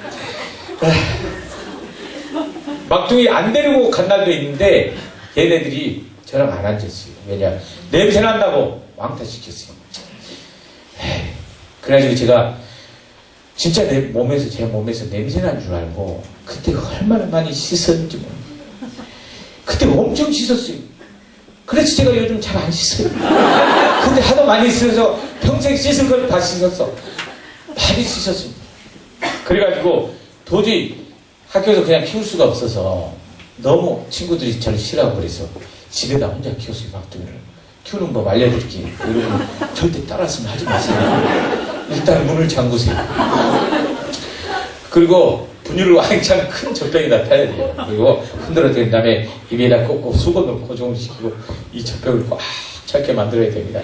막둥이 안 데리고 간 날도 있는데 얘네들이 저랑 안 앉았어요. 왜냐, 냄새난다고 왕따 시켰어요. 그래가지고 제가 진짜 제 몸에서 냄새난 줄 알고 그때 얼마나 많이 씻었는지 모르겠어요. 그때 엄청 씻었어요. 그래서 제가 요즘 잘 안 씻어요. 근데 하도 많이 씻어서 평생 씻은 걸 다 씻었어. 많이 씻었습니다. 그래가지고 도저히 학교에서 그냥 키울 수가 없어서 너무 친구들이 저를 싫어하고 그래서 집에다 혼자 키웠어요. 막둥이를. 키우는 법 알려드릴게요. 여러분 절대 따라서는 하지 마세요. 일단 문을 잠그세요. 그리고 분유를 왕창 큰 젖병에다 타야 돼요. 그리고 흔들어 댄 다음에 입에다 꽂고 수건으로 고정을 시키고 이 젖병을 꽉 차게 만들어야 됩니다.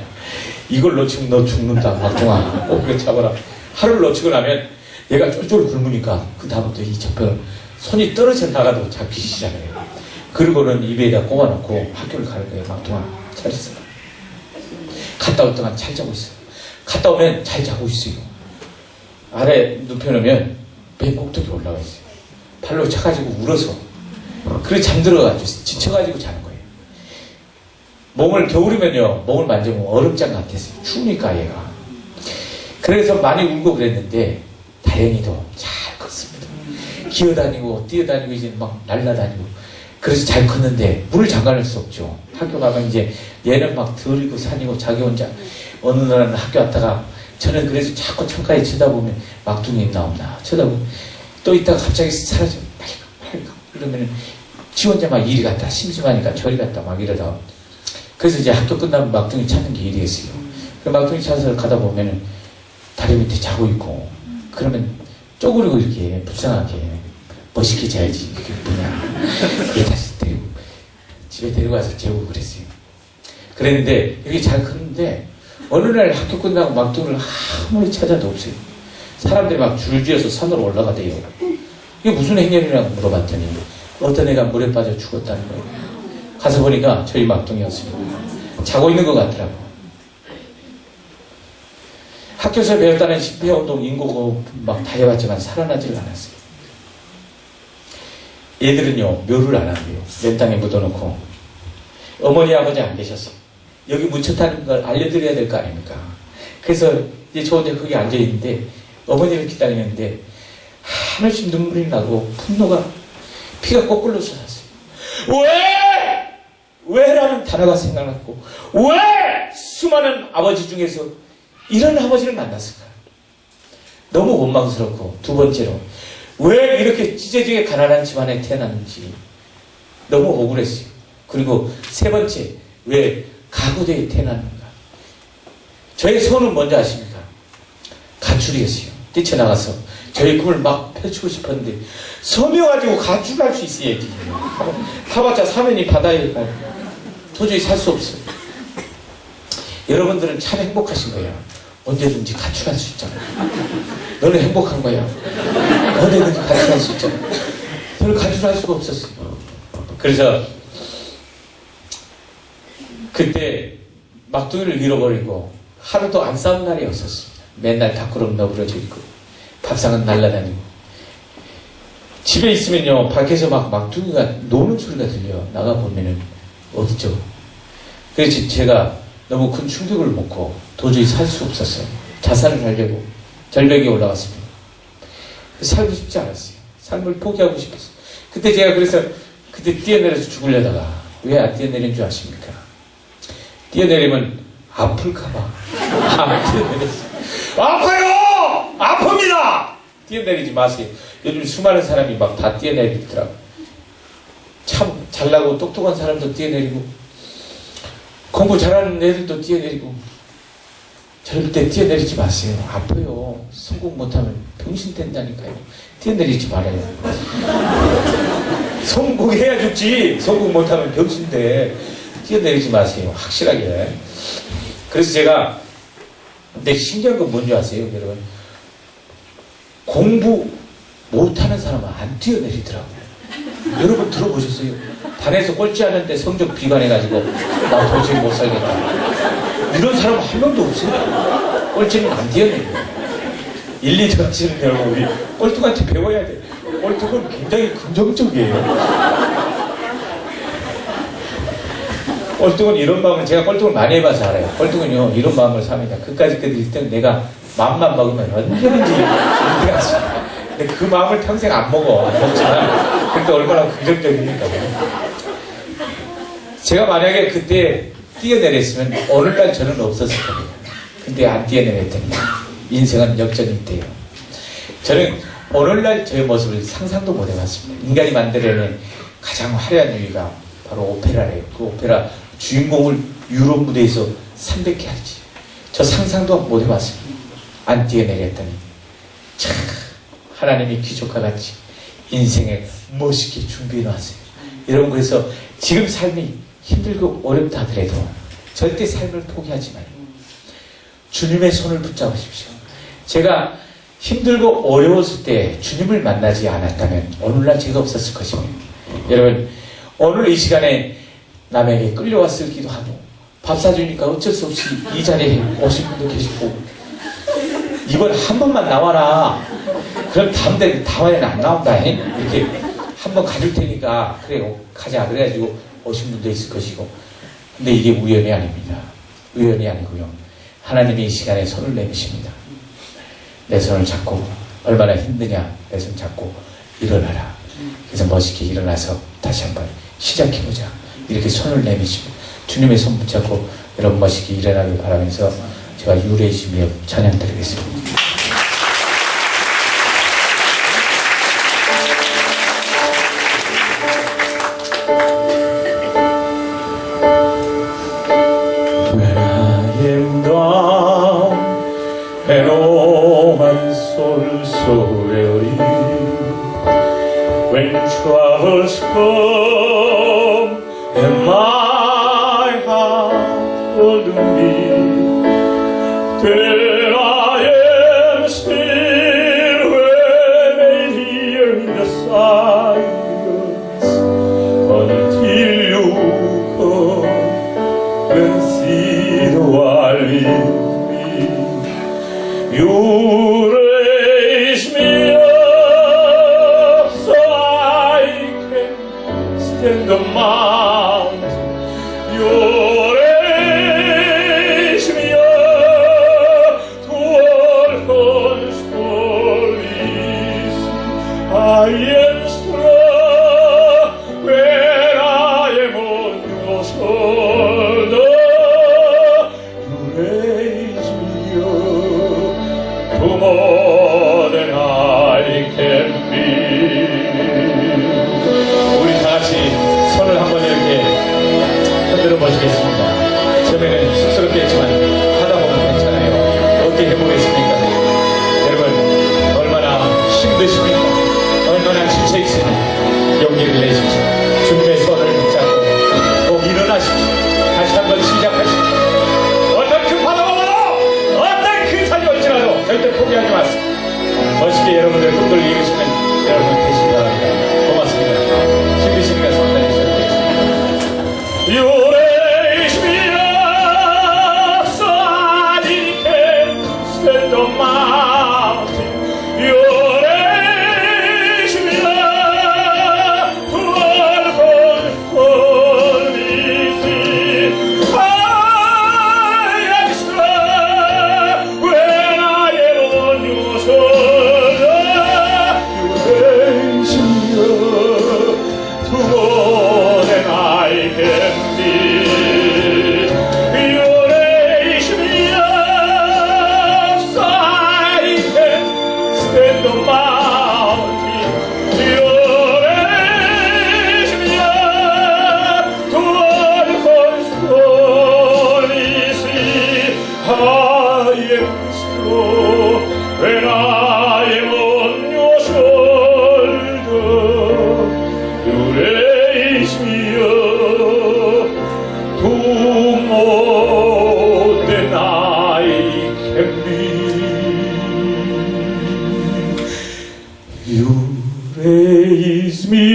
이걸 놓치면 너 죽는다. 막둥아. 꼭 이거 잡아라. 하루를 놓치고 나면 얘가 쫄쫄 굶으니까 그 다음부터 이 젖병을 손이 떨어져 나가도 잡기 시작해요. 그리고는 입에다 꼽아놓고 학교를 가는 거예요. 막둥아 잘 있어. 갔다 올 동안 잘 자고 있어. 갔다 오면 잘 자고 있어요. 아래 눕혀놓으면 맨 꼭대기 올라가 있어요. 발로 차가지고 울어서. 그래 잠들어가지고 지쳐가지고 자는 거예요. 몸을 겨울이면요 몸을 만지면 얼음장 같았어요. 추우니까 얘가. 그래서 많이 울고 그랬는데 다행히도 잘 컸습니다. 기어다니고 뛰어다니고 이제 막 날라다니고 그래서 잘 컸는데 문을 잠가놓을 수 없죠. 학교 가면 이제 얘는 막 들이고 산이고 자기 혼자. 어느 날은 학교 왔다가 저는 그래서 자꾸 창가에 쳐다보면 막둥이 있나 없나 쳐다보면 또 있다가 갑자기 사라지면 빨리 가 이러면 지 혼자 막 이리 갔다 심심하니까 저리 갔다 막 이러다가 그래서 이제 학교 끝나면 막둥이 찾는 게 일이었어요. 그 막둥이 찾아서 가다 보면은 다리 밑에 자고 있고 그러면 쪼그리고 이렇게 불쌍하게 멋있게 자야지 그게 뭐냐 그래 다시 데리고 집에 데려가서 재우고 그랬어요. 그랬는데 이렇게 잘 컸는데 어느 날 학교 끝나고 막둥이를 아무리 찾아도 없어요. 사람들이 막 줄지어서 산으로 올라가대요. 이게 무슨 행렬이라고 물어봤더니 어떤 애가 물에 빠져 죽었다는 거예요. 가서 보니까 저희 막둥이였어요. 자고 있는 것 같더라고. 학교에서 배웠다는 심폐운동, 인고고 막 다 해봤지만 살아나질 않았어요. 얘들은요, 묘를 안 한대요. 맨 땅에 묻어놓고. 어머니, 아버지 안 계셨어요. 여기 묻혔다는 걸 알려드려야 될 거 아닙니까? 그래서 이제 저 혼자 거기 앉아있는데, 어머니를 기다리는데, 하늘씩 눈물이 나고, 분노가, 피가 거꾸로 쏟았어요. 왜? 라는 단어가 생각났고, 왜 수많은 아버지 중에서 이런 아버지를 만났을까? 너무 원망스럽고, 두 번째로, 왜 이렇게 찢어지게 가난한 집안에 태어났는지 너무 억울했어요. 그리고 세 번째, 왜 가구대에 태어났는가? 저의 소원은 뭔지 아십니까? 가출이었어요. 뛰쳐나가서 저의 꿈을 막 펼치고 싶었는데 섬유 가지고 가출할 수 있어야지. 타봤자 사면이 바다에 도저히 살 수 없어요. 여러분들은 참 행복하신 거예요. 언제든지 가출할 수 있잖아요. 너는 행복한 거야. 언제든지 가출할 수 있잖아. 저는 가출할 수가 없었어요. 그래서 그때 막둥이를 잃어버리고 하루도 안 싸운 날이 없었습니다. 맨날 닭구름 너부러져 있고 밥상은 날라다니고 집에 있으면요 밖에서 막 막둥이가 노는 소리가 들려. 나가보면은 없죠. 그래서 제가 너무 큰 충격을 먹고 도저히 살 수 없었어요. 자살을 하려고 절벽에 올라갔습니다. 살고 싶지 않았어요. 삶을 포기하고 싶었어요. 그때 제가 그래서 그때 뛰어내려서 죽으려다가 왜 안 뛰어내린 줄 아십니까? 뛰어내리면 아플까봐 안 뛰어내렸어요. 아파요! 아픕니다! 뛰어내리지 마세요. 요즘 수많은 사람이 막 다 뛰어내리더라고요. 참 잘나고 똑똑한 사람도 뛰어내리고 공부 잘하는 애들도 뛰어내리고 절대 뛰어내리지 마세요. 아파요. 성공 못하면 병신 된다니까요. 뛰어내리지 말아요. 성공해야 죽지. 성공 못하면 병신 돼. 뛰어내리지 마세요. 확실하게. 그래서 제가 근데 신기한 건 뭔지 아세요, 여러분? 공부 못하는 사람은 안 뛰어내리더라고요. 여러분 들어보셨어요? 반에서 꼴찌하는데 성적 비관해가지고 나 도저히 못 살겠다. 이런 사람은 한 명도 없어요. 꼴찌는 안 뛰어내려요. 1, 2등 하시는 여러분 우리 꼴등한테 배워야 돼. 꼴등은 굉장히 긍정적이에요. 꼴등은 이런 마음을 제가 꼴등을 많이 해봐서 알아요. 꼴등은요 이런 마음을 삽니다. 그까짓 1등 내가 마음만 먹으면 언제든지 1등 하지. 근데 그 마음을 평생 안 먹어. 안 먹지만 그러니까 얼마나 긍정적입니까? 제가 만약에 그때 뛰어내렸으면 오늘날 저는 없었을 겁니다. 근데 안 뛰어내렸더니 인생은 역전이 돼요. 저는 오늘날 저의 모습을 상상도 못 해봤습니다. 인간이 만들어낸 가장 화려한 유희가 바로 오페라래요. 그 오페라 주인공을 유럽 무대에서 300개 하지. 저 상상도 못 해봤습니다. 안 뛰어내렸더니 참 하나님이 귀족과 같이 인생에 멋있게 준비해 놨어요. 여러분 그래서 지금 삶이 힘들고 어렵다 하더라도 절대 삶을 포기하지 말고 주님의 손을 붙잡으십시오. 제가 힘들고 어려웠을 때 주님을 만나지 않았다면 오늘날 제가 없었을 것입니다. 여러분 오늘 이 시간에 남에게 끌려왔을기도 하고 밥 사주니까 어쩔 수 없이 이 자리에 오신 분도 계시고 이번 한 번만 나와라. 그럼 다음에는 안 나온다. 이렇게 한 번 가줄 테니까 그래 가자. 그래가지고 오신 분도 있을 것이고 근데 이게 우연이 아닙니다. 우연이 아니고요. 하나님이 이 시간에 손을 내미십니다. 내 손을 잡고 얼마나 힘드냐 내 손 잡고 일어나라. 그래서 멋있게 일어나서 다시 한번 시작해보자. 이렇게 손을 내미십니다. 주님의 손 붙잡고 여러분 멋있게 일어나길 바라면서 제가 유래심이여 찬양 드리겠습니다. When I am down and all my soul is so weary, when troubles come and That I am still remain here in the silence until you come and see the while in me. You raise me up so I can stand the mountain. You raise me up to all stories. I am strong when I am on your shoulder. You raise me up to more than I can be. 우리 다 같이 손을 한번 이렇게 흔들어 보시겠습니다. 처음에는 쑥스럽겠지만 하다 보면 괜찮아요. 어떻게 해보겠습니까? 여러분 얼마나 힘드십니까? 얼마나 지쳐있으니 용기를 내십시오. 주님의 손을 붙잡고 꼭 일어나십시오. 다시 한번 시작하십시오. 어떤 큰 바다가 와도 어떤 큰 산이 올지라도 절대 포기하지 마세요. 멋있게 여러분들 꿈을 이루시면 여러분 되시기 바랍니다. 고맙습니다. 힘드시니까 손 내주셔도 되겠습니다. You raise me up so I can stand the mountain. You raise me up to all holy sea. I am strong when I am on your shoulder. You raise me up to more than I can be. You raise me up so I can stand the mountain. You raise me up to all holy sea. I am strong when I am on your shoulder. You raise me up to more than I can be. You raise me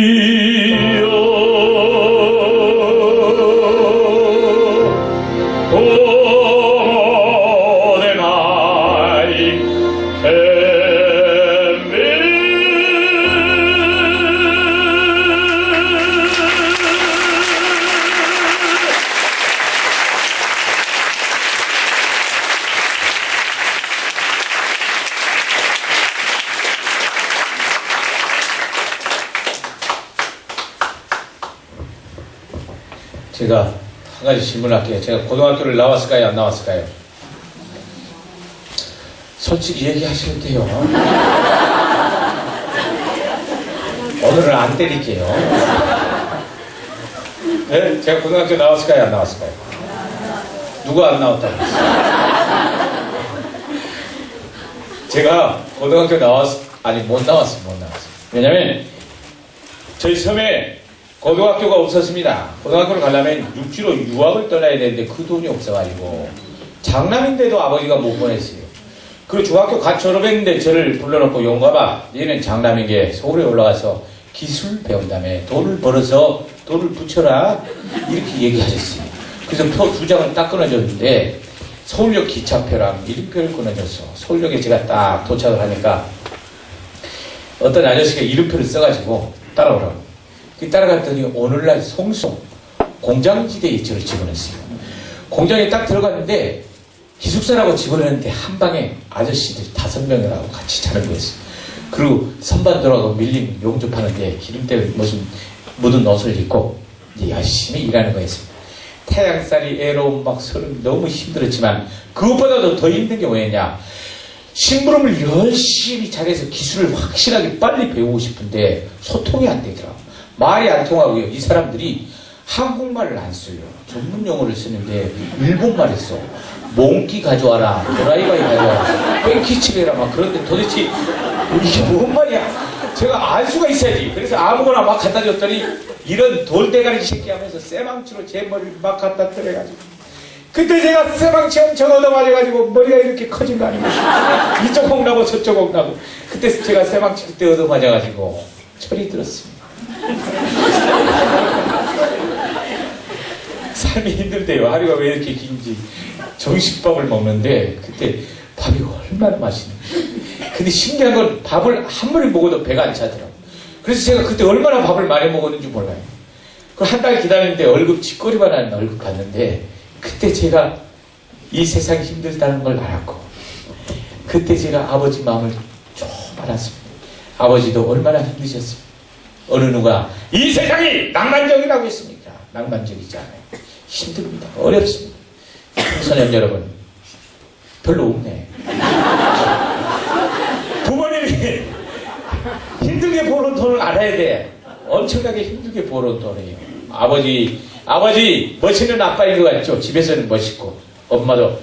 up to more than I can be. 제가 한 가지 질문할게요. 제가 고등학교를 나왔을까요? 안 나왔을까요? 솔직히 얘기하시면 돼요. 오늘은 안 때릴게요. 네? 제가 고등학교 나왔을까요? 안 나왔을까요? 누가 안 나왔다고 했어요? 제가 고등학교 못 나왔어요. 왜냐면 저희 섬에 고등학교가 없었습니다. 고등학교를 가려면 육지로 유학을 떠나야 되는데 그 돈이 없어가지고 장남인데도 아버지가 못 보냈어요. 그리고 중학교 갓 졸업했는데 저를 불러놓고 용가봐, 얘는 장남인 게 서울에 올라가서 기술 배운다며 돈을 벌어서 돈을 붙여라 이렇게 얘기하셨어요. 그래서 표 2장을 딱 끊어줬는데 서울역 기차표랑 이름표를 끊어줬어. 서울역에 제가 딱 도착을 하니까 어떤 아저씨가 이름표를 써가지고 따라오라고. 따라갔더니 오늘날 송송 공장지대에 저를 집어넣었어요. 공장에 딱 들어갔는데 기숙사라고 집어넣었는데 한 방에 아저씨들 5명이라고 같이 자는 거였어요. 그리고 선반도라고 밀린 용접하는데 기름때 무슨 묻은 옷을 입고 이제 열심히 일하는 거였습니다. 태양살이 애로운 막 서름 너무 힘들었지만 그것보다도 더 힘든 게 뭐였냐, 심부름을 열심히 잘해서 기술을 확실하게 빨리 배우고 싶은데 소통이 안 되더라고. 말이 안 통하고요. 이 사람들이 한국말을 안 써요. 전문 용어를 쓰는데 일본말을 써. 몽키 가져와라, 드라이바이 가져와라, 뺑키치게라 막 그런데 도대체 이게 뭔 말이야? 제가 알 수가 있어야지. 그래서 아무거나 막 갖다 줬더니 이런 돌대가리 새끼 하면서 쇠망치로 제 머리를 막 갖다 때려가지고 그때 제가 쇠방치 엄청 얻어맞아가지고 머리가 이렇게 커진 거 아닙니까? 이쪽 혹 나고 저쪽 혹 나고. 그때 제가 쇠방치 그때 얻어맞아가지고 철이 들었습니다. 삶이 힘들대요. 하루가 왜 이렇게 긴지. 정식밥을 먹는데 그때 밥이 얼마나 맛있는지. 근데 신기한 건 밥을 한 번에 먹어도 배가 안 차더라고요. 그래서 제가 그때 얼마나 밥을 많이 먹었는지 몰라요. 그 한 달 기다렸는데 월급 쥐꼬리만 하는 월급 받는데 그때 제가 이 세상이 힘들다는 걸 알았고 그때 제가 아버지 마음을 좀 알았습니다. 아버지도 얼마나 힘드셨습니까? 어느 누가 이 세상이 낭만적이라고 했습니까? 낭만적이지 않아요. 힘듭니다. 어렵습니다. 청소년 여러분 별로 없네. 부모님이 힘들게 버는 돈을 알아야 돼. 엄청나게 힘들게 버는 돈이에요. 아버지 멋있는 아빠인 것 같죠? 집에서는 멋있고 엄마도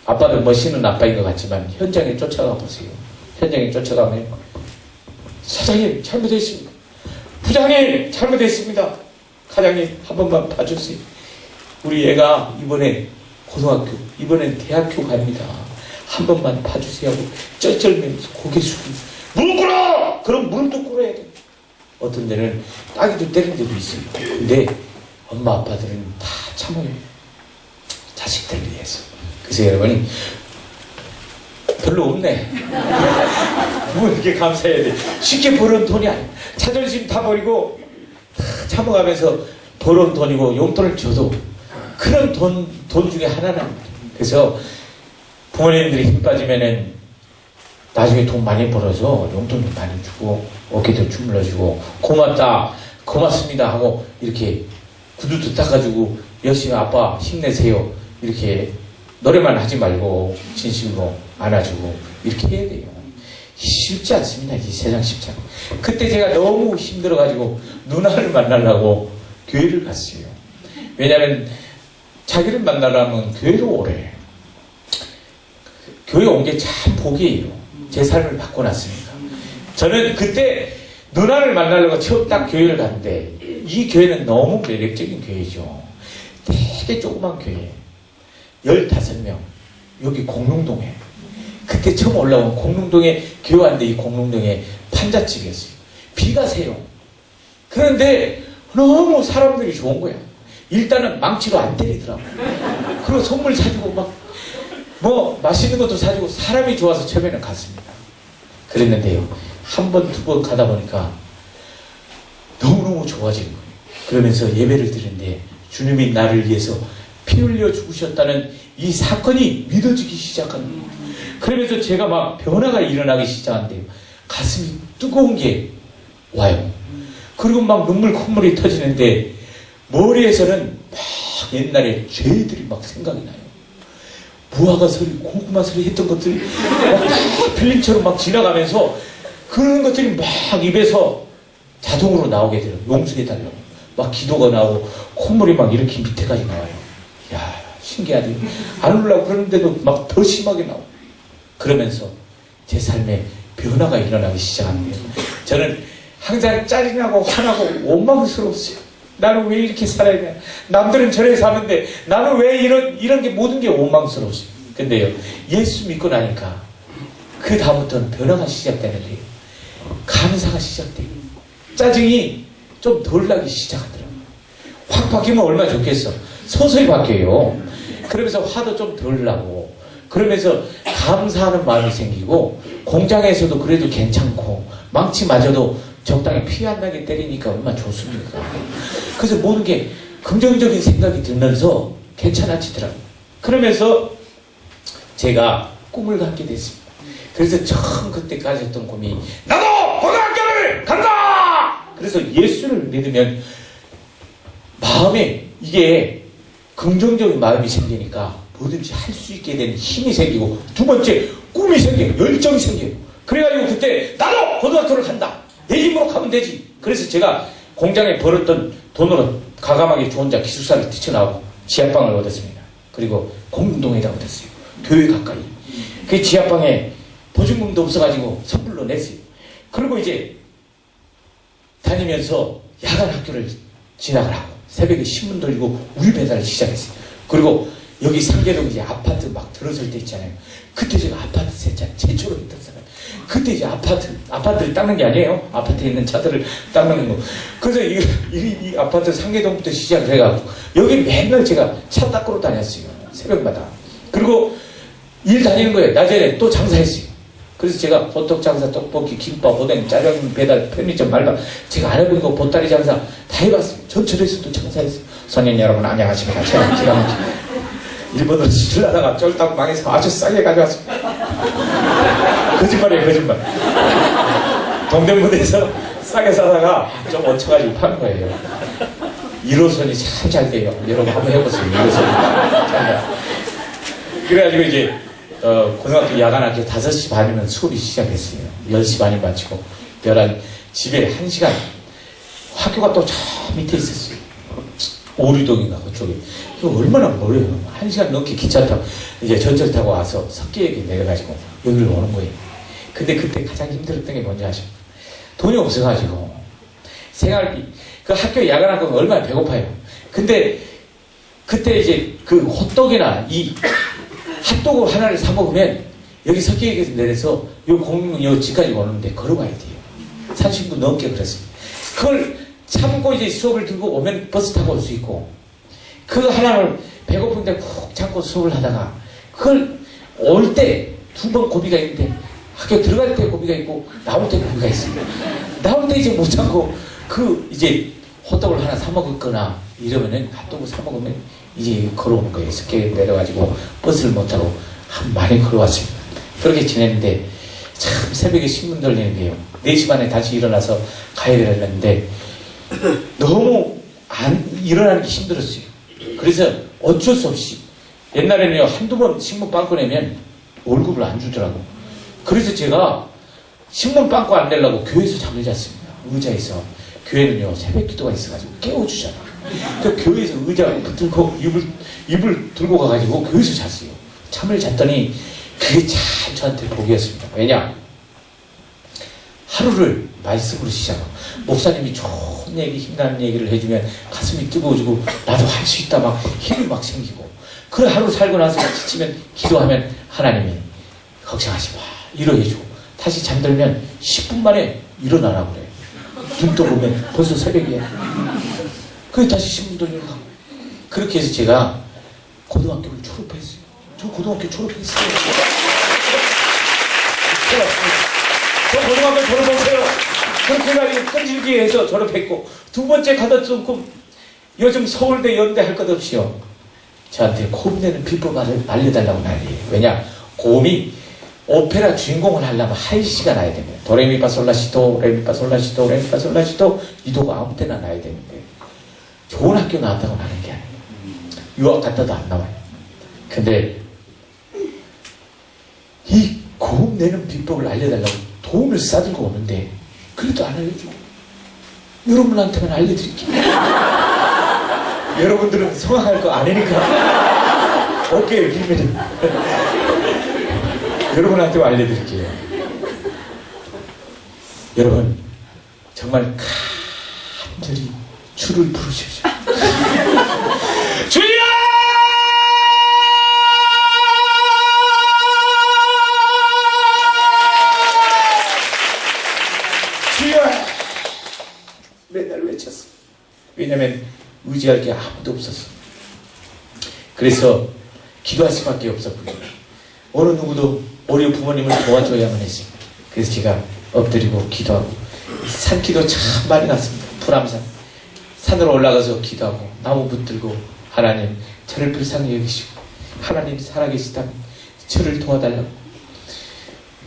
아빠도 멋있는 아빠인 것 같지만 현장에 쫓아가 보세요. 현장에 쫓아가면 사장님 잘못했습니다. 부장님 잘못했습니다. 과장님 한 번만 봐주세요. 우리 애가 이번에 고등학교 이번엔 대학교 갑니다. 한 번만 봐주세요 하고 쩔쩔매면서 고개 숙이고 무릎 꿇어! 그럼 무릎도 꿇어야 돼. 어떤 데는 따기도 때린 데도 있어요. 근데 엄마 아빠들은 다 참아요. 자식들 위해서. 그래서 여러분 별로 없네. 뭐 이렇게 감사해야 돼. 쉽게 벌은 돈이 아니야. 자존심 다 버리고 다 참아가면서 벌은 돈이고 용돈을 줘도 그런 돈 중에 하나는. 그래서 부모님들이 힘 빠지면은 나중에 돈 많이 벌어서 용돈도 많이 주고 어깨도 주물러주고 고맙다 고맙습니다 하고 이렇게 구두도 닦아주고 열심히 아빠 힘내세요 이렇게 노래만 하지 말고 진심으로 안아주고 이렇게 해야 돼요. 쉽지 않습니다. 이 세상 쉽지 않아요. 그때 제가 너무 힘들어가지고 누나를 만나려고 교회를 갔어요. 왜냐하면 자기를 만나려면 교회로 오래. 교회 온 게 참 복이에요. 제 삶을 바꿔놨으니까. 저는 그때 누나를 만나려고 처음 딱 교회를 갔는데 이 교회는 너무 매력적인 교회죠. 되게 조그만 교회. 15명. 여기 공릉동에. 그때 처음 올라온 공릉동에 교회 왔는데 이 공릉동에 판잣집이었어요. 비가 새요. 그런데 너무 사람들이 좋은 거야. 일단은 망치로 안 때리더라고. 그리고 선물 사주고 막 뭐 맛있는 것도 사주고 사람이 좋아서 처음에는 갔습니다. 그랬는데요. 한 번, 두 번 가다 보니까 너무너무 좋아지는 거예요. 그러면서 예배를 드리는데 주님이 나를 위해서 피 흘려 죽으셨다는 이 사건이 믿어지기 시작하는 거예요. 그러면서 제가 막 변화가 일어나기 시작한대요. 가슴이 뜨거운 게 와요. 그리고 막 콧물이 터지는데 머리에서는 막 옛날에 죄들이 막 생각이 나요. 무화과 소리, 고구마 소리 했던 것들이 막 필름처럼 막 지나가면서 그런 것들이 막 입에서 자동으로 나오게 돼요. 용서해달라고. 막 기도가 나오고 콧물이 막 이렇게 밑에까지 나와요. 이야, 신기하네요. 안 울려고 그러는데도 막 더 심하게 나오고. 그러면서 제 삶에 변화가 일어나기 시작합니다. 저는 항상 짜증나고 화나고 원망스러웠어요. 나는 왜 이렇게 살아야 되나? 남들은 저래 사는데 나는 왜 이런 게 모든 게 원망스러웠어요. 근데요, 예수 믿고 나니까 그 다음부터는 변화가 시작되는데요. 감사가 시작돼요. 짜증이 좀 덜 나기 시작하더라고요. 확 바뀌면 얼마나 좋겠어. 서서히 바뀌어요. 그러면서 화도 좀 덜 나고 그러면서 감사하는 마음이 생기고 공장에서도 그래도 괜찮고 망치 맞아도 적당히 피 안 나게 때리니까 얼마나 좋습니까? 그래서 모든 게 긍정적인 생각이 들면서 괜찮아지더라고요. 그러면서 제가 꿈을 갖게 됐습니다. 그래서 처음 그때까지 했던 꿈이 나도 고등학교를 간다! 그래서 예수를 믿으면 마음에 이게 긍정적인 마음이 생기니까 뭐든지 할 수 있게 되는 힘이 생기고 두 번째 꿈이 생겨요. 열정이 생겨요. 그래가지고 그때 나도 고등학교를 간다. 내 힘으로 가면 되지. 그래서 제가 공장에 벌었던 돈으로 가감하게 저 혼자 기숙사를 뛰쳐나오고 지하방을 얻었습니다. 그리고 공릉동에다 얻었어요. 교회 가까이. 그 지하방에 보증금도 없어가지고 선불로 냈어요. 그리고 이제 다니면서 야간 학교를 진학을 하고 새벽에 신문 돌리고 우유 배달을 시작했어요. 그리고 여기 상계동 이제 아파트 막 들어설 때 있잖아요. 그때 제가 아파트 세차 최초로 했던 사람. 그때 이제 아파트를 닦는 게 아니에요. 아파트에 있는 차들을 닦는 거. 그래서 이 아파트 상계동부터 시작을 해가지고 여기 맨날 제가 차 닦으러 다녔어요. 새벽마다. 그리고 일 다니는 거예요. 낮에 또 장사했어요. 그래서 제가 호떡 장사, 떡볶이, 김밥, 오뎅, 짜장 배달, 편의점 말바 제가 안 해본 거 보따리 장사 다 해봤어요. 전철에서도 장사했어요. 손님 여러분 안녕하십니까. 제가 기가 막히게 일본으로 수출하다가 쫄딱 망해서 아주 싸게 가져왔습니다. 거짓말이에요, 거짓말. 동대문에서 싸게 사다가 좀 얹혀가지고 파는 거예요. 1호선이 참 잘 돼요. 여러분 한번 해보세요. 1호선이. 그래가지고 이제 고등학교 야간학교 5시 반이면 수업이 시작했어요. 10시 반이 마치고 집에 1시간 학교가 또 저 밑에 있었어요. 오류동인가 그쪽에. 이거 얼마나 멀어요. 1시간 넘게 기차 타고 이제 전철 타고 와서 석계역에 내려가지고 여기를 오는 거예요. 근데 그때 가장 힘들었던 게 뭔지 아십니까? 돈이 없어가지고 생활비 그 학교 야간학교가 얼마나 배고파요. 근데 그때 이제 그 호떡이나 이 핫도그 하나를 사 먹으면 여기 석계역에서 내려서 요 집까지 오는데 걸어가야 돼요. 30분 넘게 그랬습니다. 그걸 참고 이제 수업을 들고 오면 버스 타고 올 수 있고, 그 하나를 배고픈데 푹 참고 수업을 하다가 그걸 올 때 2번 고비가 있는데 학교 들어갈 때 고비가 있고 나올 때 고비가 있습니다. 나올 때 이제 못 참고 그 이제 호떡을 하나 사 먹었거나 이러면은 핫도그 사 먹으면 이제 걸어오는 거예요. 석계에 내려가지고 버스를 못 타고 많이 걸어왔습니다. 그렇게 지냈는데 참 새벽에 신문 돌리는 게요. 4시 반에 다시 일어나서 가야 되는데 너무 일어나는 게 힘들었어요. 그래서 어쩔 수 없이 옛날에는요 한두 번 신문 빵꾸 내면 월급을 안 주더라고. 그래서 제가 신문 빵꾸 안 내려고 교회에서 잠을 잤습니다. 의자에서. 교회는요 새벽 기도가 있어가지고 깨워주잖아. 그 교회에서 의자 붙들고 이불 들고 가가지고 교회에서 잤어요. 잠을 잤더니 그게 참 저한테 복이었습니다. 왜냐? 하루를 말씀으로 시작하고 목사님이 좋은 얘기, 힘나는 얘기를 해주면 가슴이 뜨거워지고 나도 할 수 있다 막 힘이 막 생기고, 그래 하루 살고 나서 지치면 기도하면 하나님이 걱정하지 마 위로해주고, 다시 잠들면 10분 만에 일어나라고 그래요. 눈 떠보면 벌써 새벽이야. 그래 다시 신문 돌리러 가고. 그렇게 해서 제가 고등학교를 졸업했어요. 저 고등학교 졸업했어요. 저 고등학교 졸업했어요. 그렇게 해가지고 끈질기게 해서 졸업했고, 2번째 가던 꿈 요즘 서울대 연대 할 것 없이요 저한테 고음 내는 비법 알려달라고 난리예요. 왜냐? 고음이 오페라 주인공을 하려면 하이시가 나야 됩니다. 도레미파솔라시도 레미파솔라시도 레미파솔라시도 이 도가 아무 때나 나야 되는데 좋은 학교 나왔다고 나는 게 아니에요. 유학 갔다도 안 나와요. 근데 이 고음 내는 비법을 알려달라고 도움을 싸들고 오는데 그래도 안 알려주고, 여러분한테만 알려드릴게요. 여러분들은 성악할 거 아니니까 어깨에 빌면 여러분한테 알려드릴게요. 여러분 정말 간절히 주를 부르십시오. 주여! 주여! 맨날 외쳤어. 왜냐면 의지할 게 아무도 없었어. 그래서 기도할 수밖에 없었고요. 어느 누구도 우리 부모님을 도와줘야만 했습니다. 그래서 제가 엎드리고 기도하고, 산기도 참 많이 났습니다. 불암산 산으로 올라가서 기도하고 나무 붙들고, 하나님 저를 불쌍히 여기시고 하나님 살아계시다면 저를 도와달라고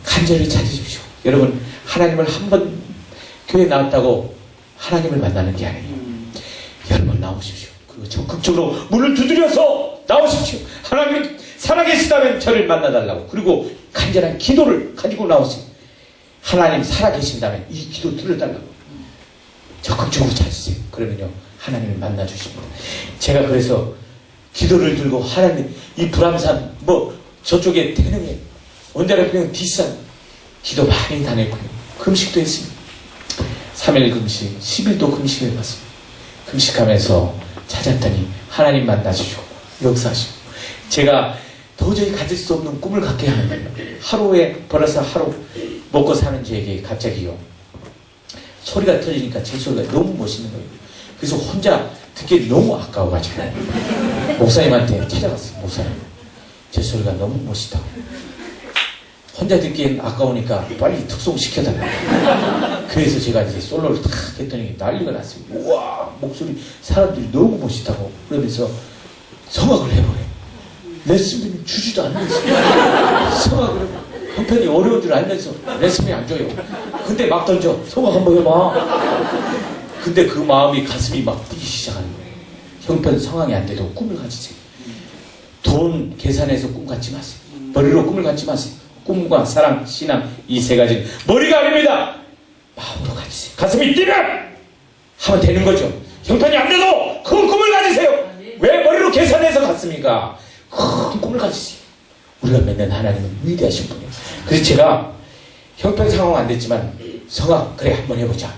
간절히 찾으십시오. 여러분 하나님을 한 번 교회 나왔다고 하나님을 만나는 게 아니에요. 여러분 나오십시오. 그리고 적극적으로 문을 두드려서 나오십시오. 하나님 살아계시다면 저를 만나달라고. 그리고 간절한 기도를 가지고 나오세요. 하나님 살아계신다면 이 기도 들어달라고 적극적으로 찾으세요. 그러면요 하나님을 만나주십니다. 제가 그래서 기도를 들고 하나님 이 불암산 저쪽에 태릉에 원자력평 뒷산 기도 많이 다녔고요. 금식도 했습니다. 3일 금식 10일도 금식을 해봤습니다. 금식하면서 찾았더니 하나님 만나주시고 역사하시고 제가 도저히 가질 수 없는 꿈을 갖게 하는 거예요. 하루에 벌어서 하루 먹고 사는 저에게 갑자기요 소리가 터지니까 제 소리가 너무 멋있는 거예요. 그래서 혼자 듣기 너무 아까워가지고 목사님한테 찾아갔어요. 목사님 제 소리가 너무 멋있다고. 혼자 듣기엔 아까우니까 빨리 특송시켜달라고. 그래서 제가 이제 솔로를 탁 했더니 난리가 났어요. 우와 목소리 사람들이 너무 멋있다고 그러면서 성악을 해보래요. 레슨비는 주지도 않으면서 성악을 해보. 형편이 어려운 줄 알면서 레슨비 안 줘요. 근데 막 던져. 성악 한번 해봐. 근데 그 마음이 가슴이 막 뛰기 시작하는 거예요. 형편 상황이 안 돼도 꿈을 가지세요. 돈 계산해서 꿈 갖지 마세요. 머리로 꿈을 갖지 마세요. 꿈과 사랑, 신앙 이 세 가지는 머리가 아닙니다. 마음으로 가지세요. 가슴이 뛰면 하면 되는 거죠. 형편이 안 돼도 큰 꿈을 가지세요. 왜 머리로 계산해서 갔습니까? 큰 꿈을 가지세요. 우리가 믿는 하나님은 위대하신 분이에요. 그래서 제가 형편 상황 안 됐지만 성악 그래 한번 해보자.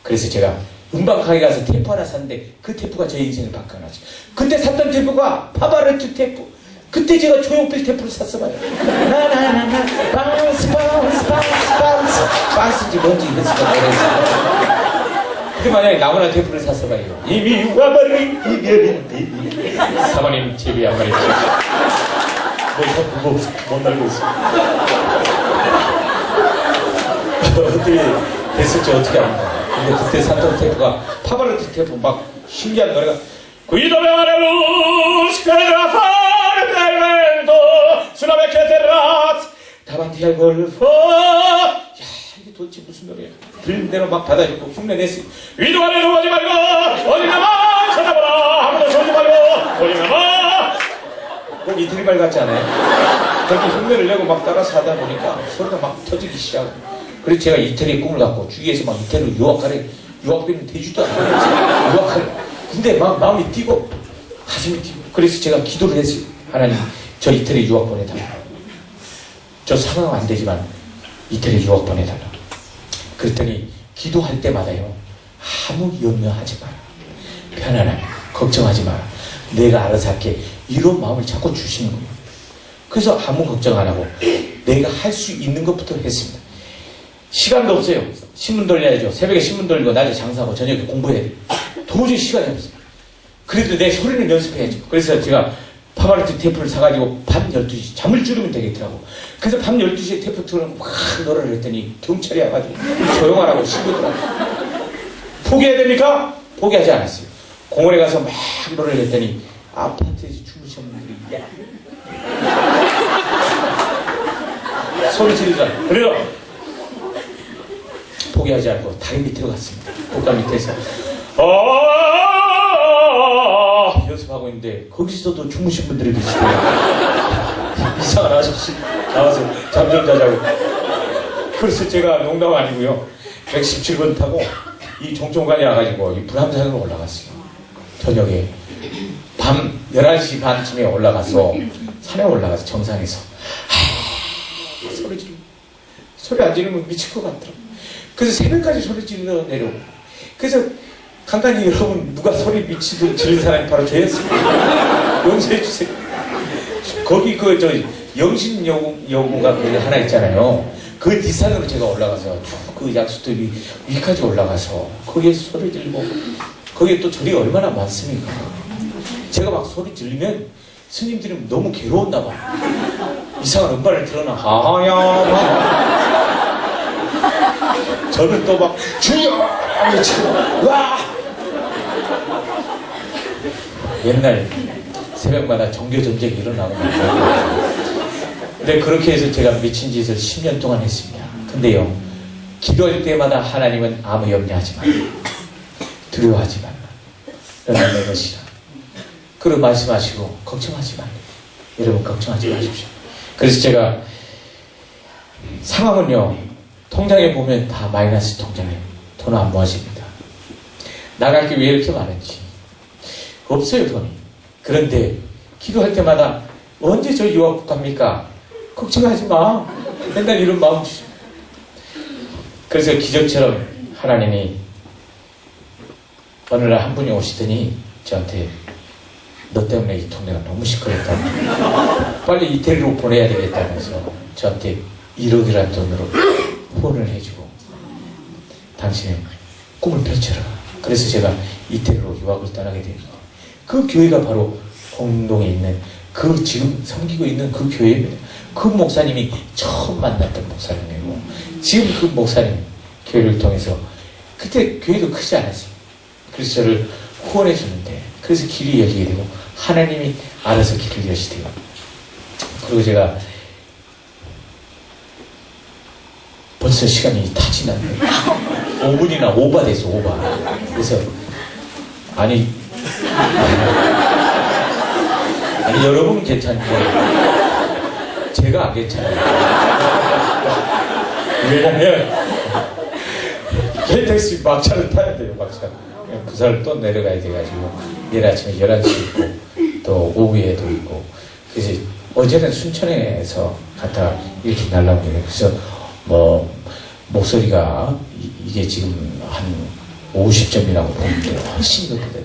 그래서 제가 음반가게 가서 테이프 하나 샀는데 그 테이프가 제 인생을 바꿔놨죠. 그때 샀던 테이프가 파바레트 테이프. 그때 제가 조용필 테이프를 샀어봐요. 나나나나 바운스 바운스 바운스 바운스 바운스지 뭔지 이랬을까 모르겠어요. 근데 만약에 나무나 테이프를 샀어봐요. 이미 와버린 이별인데 사모님 TV 한 마리 못 날고 있어. 어떻게 됐을지 어떻게 압니까? 근데 그때 샀던 테이프가 파바레트 테이프 막 신기한 노래가 Guido Belarus Telegrafare del vento Sulla vecchia terrazza Davanti al golfo 야 이게 도대체 무슨 노래야. 들리는 대로 막 받아주고 흉내냈어요. 위도 아래로 가지 말고 어디나마 찾아보라 아무도 쏘지 말고 어디나마 꼭 이태리 말 같지 않아요? 그렇게 흉내를 내고 막 따라서 하다 보니까 소리가 막 터지기 시작하고 그래서 제가 이태리의 꿈을 갖고 주위에서 막 이태리로 유학비는 되지도 않아요. 유학하래. 근데 막 마음이 뛰고 가슴이 뛰고 그래서 제가 기도를 했어요. 하나님 저 이태리 유학 보내달라. 저 상황 안 되지만 이태리 유학 보내달라. 그랬더니 기도할 때마다요 아무 염려하지 마라. 편안하게 걱정하지 마라. 내가 알아서 할게. 이런 마음을 자꾸 주시는 거예요. 그래서 아무 걱정 안 하고 내가 할 수 있는 것부터 했습니다. 시간도 없어요. 신문 돌려야죠. 새벽에 신문 돌리고 낮에 장사하고 저녁에 공부해야 돼요. 도저히 시간이 없어요. 그래도 내 소리는 연습해야죠. 그래서 제가 파바레트 테이프를 사가지고 밤 12시 잠을 줄이면 되겠더라고. 그래서 밤 12시에 테이프 틀어놓고 막 노래를 했더니 경찰이 와가지고 조용하라고 신고더라고. 포기해야 됩니까? 포기하지 않았어요. 공원에 가서 막 노래를 했더니 아파트에서 주무시는 분들이 소리 지르잖아요. 그래요. 포기하지 않고 다리 밑으로 갔습니다. 꽃감 밑에서 연습하고 있는데 거기서도 주무신 분들이 계시더라고요. 이상한 아저씨 나와서 잠 좀 자자고. 그래서 제가 농담 아니고요 117번 타고 이 종촌간에 와가지고 이 불암산으로 올라갔어요. 저녁에 밤 11시 반쯤에 올라가서 산에 올라가서 정상에서 소리 안 지르면 미칠 것 같더라고요. 그래서 새벽까지 소리 지르러 내려오고. 그래서 간간히 여러분 누가 소리 미치듯 지른 사람이 바로 저였습니다. 용서해 주세요. 거기 영신여고가 거기 하나 있잖아요. 그 뒷산으로 제가 올라가서 그 약수터 위까지 올라가서 거기에서 소리 지르고 거기에 또 절이 얼마나 많습니까? 제가 막 소리 지르면 스님들이 너무 괴로웠나 봐. 이상한 음반을 틀어놔. 하야 저는 또 막 주여 외치고 와 옛날 새벽마다 정교전쟁이 일어나고 근데 그렇게 해서 제가 미친 짓을 10년 동안 했습니다. 근데요 기도할 때마다 하나님은 아무 염려하지 말라 두려워하지 말라 너는 내 것이라 그리고 말씀하시고 걱정하지 말라. 여러분 걱정하지 마십시오. 그래서 제가 상황은요 통장에 보면 다 마이너스 통장에 돈 안 모아집니다. 나갈 게 왜 이렇게 많은지 없어요 돈이. 그런데 기도할 때마다 언제 저 유학 갑니까? 걱정하지 마. 맨날 이런 마음 주시. 그래서 기적처럼 하나님이 어느 날 한 분이 오시더니 저한테 너 때문에 이 동네가 너무 시끄럽다. 빨리 이태리로 보내야 되겠다면서 저한테 1억이라는 돈으로 후원을 해주고 당신의 꿈을 펼쳐라. 그래서 제가 이태리로 유학을 떠나게 됩니다. 그 교회가 바로 홍동에 있는 그 지금 섬기고 있는 그 교회입니다. 그 목사님이 처음 만났던 목사님이고 지금 그 목사님 교회를 통해서 그때 교회도 크지 않았어요. 그래서 저를 후원해 주는데 그래서 길이 열리게 되고 하나님이 알아서 길을 여시대요. 그리고 제가 벌써 시간이 다 지났네요. 5분이나 오버돼서 오버. 그래서 아니 여러분은 괜찮은데 제가 안 괜찮아요. 왜냐면 KTX 막차를 타야 돼요. 막차. 부산을 또 내려가야 돼가지고 내일 아침에 11시에 있고 또 오후에도 있고 그래서 어제는 순천에서 갔다가 이렇게 날라오네요. 그래서 뭐 목소리가 이게 지금 한 50점이라고 보는데 훨씬 높거든요.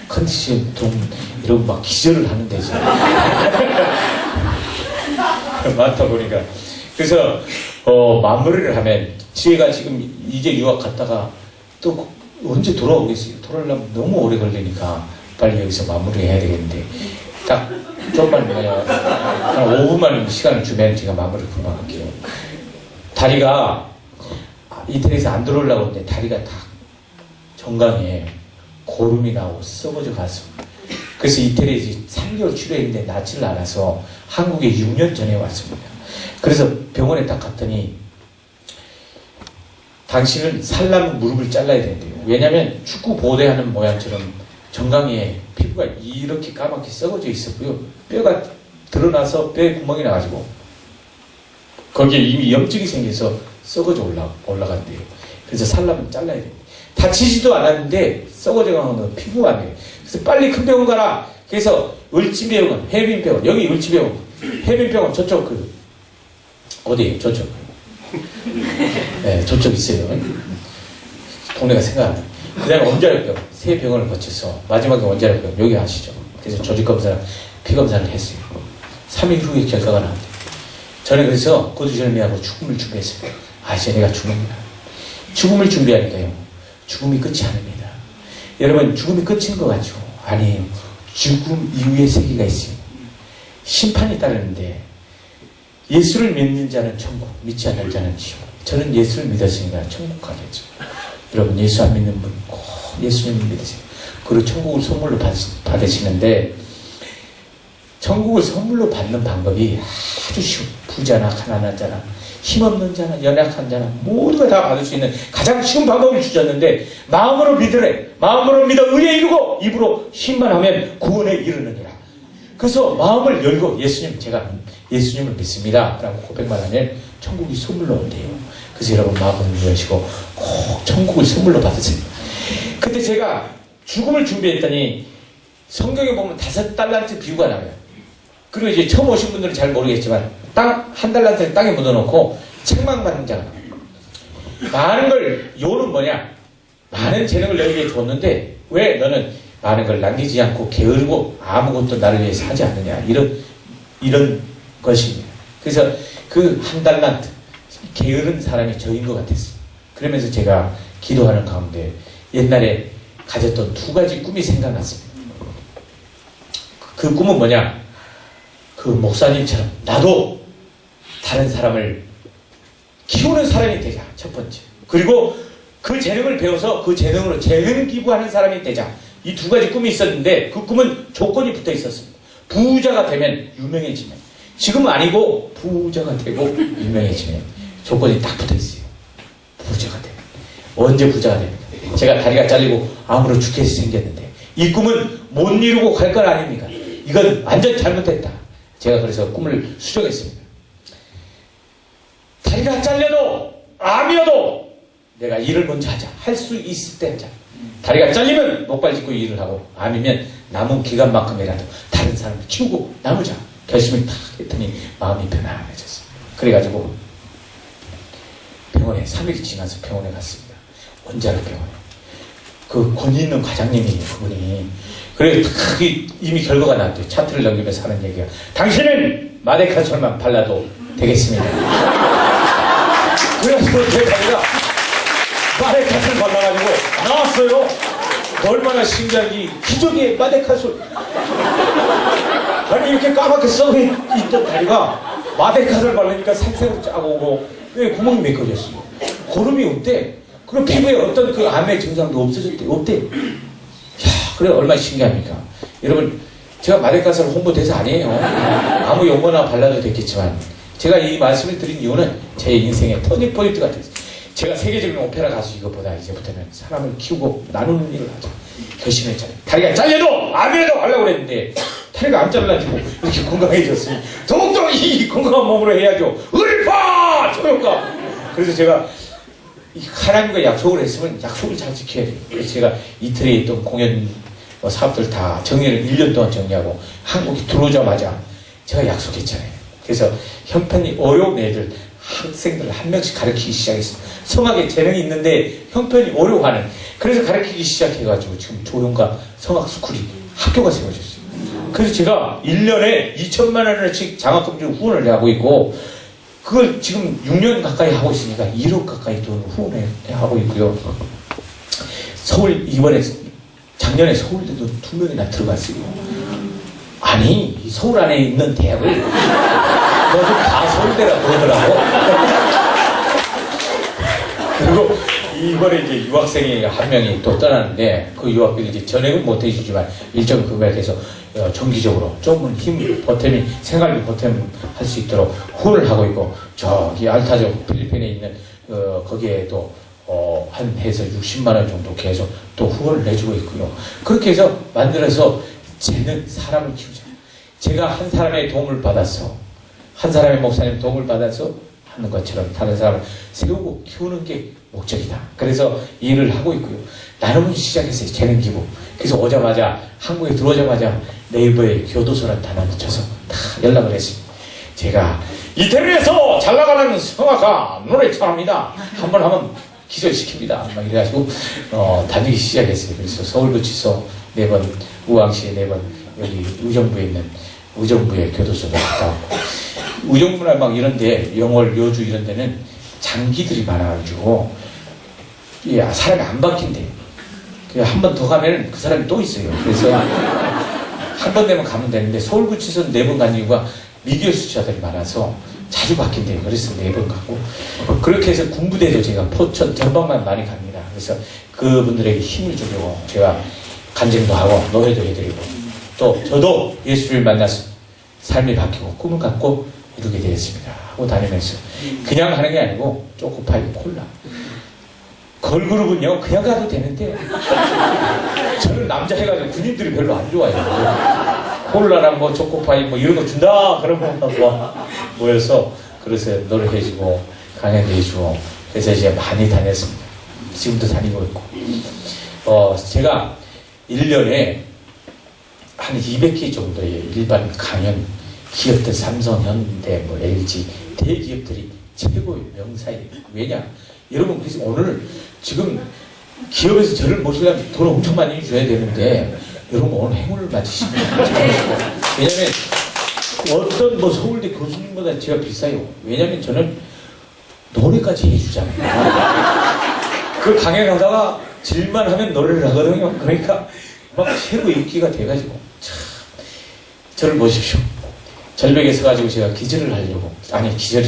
컨디션 좀 이러고 막 기절을 하는데 지금 많다 보니까 그래서 마무리를 하면 제가 지금 이제 유학 갔다가 또 언제 돌아오겠어요? 돌아오려면 너무 오래 걸리니까 빨리 여기서 마무리해야 되겠는데 딱 좀만 한 5분만 시간을 주면 제가 마무리를 금방 할게요. 다리가 이태리에서 안 들어오려고 하는데 다리가 다 정강에 고름이 나오고 썩어져 가서 그래서 이태리에 3개월 치료했는데 낫지를 않아서 한국에 6년 전에 왔습니다. 그래서 병원에 딱 갔더니 당신은 살라면 무릎을 잘라야 된대요. 왜냐하면 축구 보대하는 모양처럼 정강이에 피부가 이렇게 까맣게 썩어져 있었고요. 뼈가 드러나서 뼈에 구멍이 나가지고 거기에 이미 염증이 생겨서 썩어져 올라간대요. 그래서 살라면 잘라야 돼요. 다치지도 않았는데 썩어져 가는 피부가 안 돼요. 그래서 빨리 큰 병원 가라. 그래서 을지병원, 해빈병원, 여기 을지병원, 해빈병원 저쪽 어디에요? 저쪽. 네, 저쪽 있어요. 동네가 생각 안 나요. 그 다음에 원자력병원, 세 병원을 거쳐서 마지막에 원자력병원, 여기 아시죠? 그래서 조직검사, 피검사를 했어요. 3일 후에 결과가 나왔대요. 저는 그래서 고두절미하고 죽음을 준비했어요. 이제 내가 죽습니다. 죽음을 준비하니까요. 죽음이 끝이 아닙니다. 여러분, 죽음이 끝인 것 같죠? 아니에요. 죽음 이후의 세계가 있어요. 심판이 따르는데 예수를 믿는 자는 천국, 믿지 않는 자는 지옥. 저는 예수를 믿었으니까 천국 가겠죠. 여러분, 예수 안 믿는 분 꼭 예수님을 믿으세요. 그리고 천국을 선물로 받으시는데 천국을 선물로 받는 방법이 아주 쉬워. 부자나 가난한 자나 힘없는 자나 연약한 자나 모두가 다 받을 수 있는 가장 쉬운 방법을 주셨는데 마음으로 믿으래. 마음으로 믿어 의에 이르고 입으로 힘만 구원에 이르느니라. 그래서 마음을 열고 제가 예수님을 믿습니다 라고 고백만 하면 천국이 선물로 온대요. 그래서 여러분 마음을 여시고 꼭 천국을 선물로 받으세요. 근데 제가 죽음을 준비했더니 성경에 보면 5달란트 비유가 나와요. 그리고 이제 처음 오신 분들은 잘 모르겠지만 땅 1달란트를 땅에 묻어놓고 책망받는 자가 나와요. 많은 걸 요는 뭐냐? 많은 재능을 너에게 줬는데 왜 너는 많은 걸 남기지 않고 게으르고 아무것도 나를 위해서 하지 않느냐? 이런 것입니다. 그래서 그 1달란트 게으른 사람이 저인 것 같았어요. 그러면서 제가 기도하는 가운데 옛날에 가졌던 2가지 꿈이 생각났습니다. 그 꿈은 뭐냐? 그 목사님처럼 나도 다른 사람을 키우는 사람이 되자. 첫 번째. 그리고 그 재능을 배워서 그 재능으로 재능 기부하는 사람이 되자. 이 2가지 꿈이 있었는데 그 꿈은 조건이 붙어 있었습니다. 부자가 되면 유명해지면. 지금은 아니고 부자가 되고 유명해지면 조건이 딱 붙어 있어요. 부자가 되면. 언제 부자가 됩니까? 제가 다리가 잘리고 암으로 죽게 생겼는데 이 꿈은 못 이루고 갈 건 아닙니까? 이건 완전 잘못됐다. 제가 그래서 꿈을 수정했습니다. 다리가 잘려도 암이어도 내가 일을 먼저 하자. 할 수 있을 때 하자. 다리가 잘리면 목발 짚고 일을 하고 암이면 남은 기간만큼이라도 다른 사람을 키우고 나누자. 결심을 탁 했더니 마음이 편안해졌어요. 그래가지고 병원에 3일이 지나서 병원에 갔습니다. 원자력 병원에. 그 권위 있는 과장님이 그분이 그래, 이미 결과가 났대요. 차트를 넘기면서 하는 얘기가. 당신은 마데카솔만 발라도 되겠습니다. 그래서 제가 마데카솔 발라가지고 나왔어요. 얼마나 신기한지. 기적의 마데카솔. 아니, 이렇게 까맣게 써있던 다리가 마데카솔 바르니까 살색으로 짜고 오고, 왜 구멍이 메꿔졌어요. 고름이 없대. 그리고 피부에 어떤 그 암의 증상도 없어졌대. 없대. 그래, 얼마나 신기합니까? 여러분, 제가 마데카솔 홍보대사 아니에요. 아무 용어나 발라도 됐겠지만, 제가 이 말씀을 드린 이유는 제 인생의 터닝포인트가 됐어요. 제가 세계적인 오페라 가수 이것보다 이제부터는 사람을 키우고 나누는 일을 하자. 결심했잖아요. 다리가 잘려도 암이라도 하려고 그랬는데, 다리가 안 잘라지고 이렇게 건강해졌으니, 더욱더 이 건강한 몸으로 해야죠. 을파! 조용가! 그래서 제가 하나님과 약속을 했으면 약속을 잘 지켜야 돼요. 그래서 제가 이틀에 있던 공연 사업들 다 정리를 1년 동안 정리하고 한국에 들어오자마자 제가 약속했잖아요. 그래서 형편이 어려운 애들, 학생들 한 명씩 가르치기 시작했어요. 성악에 재능이 있는데 형편이 어려워하는. 그래서 가르치기 시작해가지고 지금 조용가 성악 스쿨이 학교가 세워졌어요. 그래서 제가 1년에 2천만 원어치씩 장학금으로 후원을 하고 있고, 그걸 지금 6년 가까이 하고 있으니까 1억 가까이 돈 후원을 하고 있고요. 서울, 이번에, 작년에 서울대도 2명이나 들어갔어요. 아니, 서울 안에 있는 대학을 너도 다 서울대라 그러더라고. 그리고 이번에 이제 유학생이 한 명이 또 떠나는데, 그 유학비를 이제 전액은 못 해주지만 일정 금액에서 정기적으로 조금은 힘, 보탬이, 생활비 보탬 할 수 있도록 후원을 하고 있고, 저기 알타족 필리핀에 있는, 거기에도, 한 해서 60만원 정도 계속 또 후원을 해주고 있고요. 그렇게 해서 만들어서 쟤는 사람을 키우자. 제가 한 사람의 도움을 받아서, 한 사람의 목사님 도움을 받아서 하는 것처럼 다른 사람을 세우고 키우는 게 목적이다. 그래서 이 일을 하고 있고요. 나름은 시작했어요. 재능 기부. 그래서 오자마자, 한국에 들어오자마자 네이버에 교도소라는 단어를 쳐서 다 연락을 했습니다. 제가 이태리에서 잘 나가는 성악가 노래처럼입니다. 한번 하면 기절시킵니다. 막 이래가지고 다니기 시작했어요. 그래서 서울구치소 4번, 우왕시에 4번, 여기 의정부에 있는 의정부의 교도소도 갔다 왔고, 의정부나 막 이런데, 영월, 여주 이런 데는 장기들이 많아가지고 사람이 안 바뀐대. 한 번 더 가면 그 사람이 또 있어요. 그래서 한 번 되면 가면 되는데, 서울구치소는 4번 간 이유가 미결수자들이 많아서 자주 바뀐대요. 그래서 4번 가고, 그렇게 해서 군부대도 제가 포천 전방만 많이 갑니다. 그래서 그분들에게 힘을 주려고 제가 간증도 하고 노래도 해드리고, 또 저도 예수를 만나서 삶이 바뀌고 꿈을 갖고 이루게 되었습니다 하고 다니면서, 그냥 하는 게 아니고 초코파이 콜라, 걸그룹은요 그냥 가도 되는데, 저는 남자 해가지고 군인들이 별로 안 좋아해요. 콜라랑 뭐 초코파이 뭐 이런 거 준다 그러면 모여서 그래서 노래해주고 강연해주고, 그래서 이제 많이 다녔습니다. 지금도 다니고 있고, 제가 1년에 한 200개 정도의 일반 강연, 기업들, 삼성, 현대, 뭐 LG 대기업들이 최고의 명사예요. 왜냐? 여러분, 그래서 오늘 지금 기업에서 저를 모시려면 돈 엄청 많이 줘야 되는데, 여러분 오늘 행운을 맞으시면 왜냐면 어떤 뭐 서울대 교수님보다 제가 비싸요. 왜냐면 저는 노래까지 해주잖아요. 그 강연하다가 질만 하면 노래를 하거든요. 그러니까 막 최고 인기가 돼가지고, 참, 저를 보십시오. 절벽에 서가지고 제가 기절을 하려고, 아니 기절이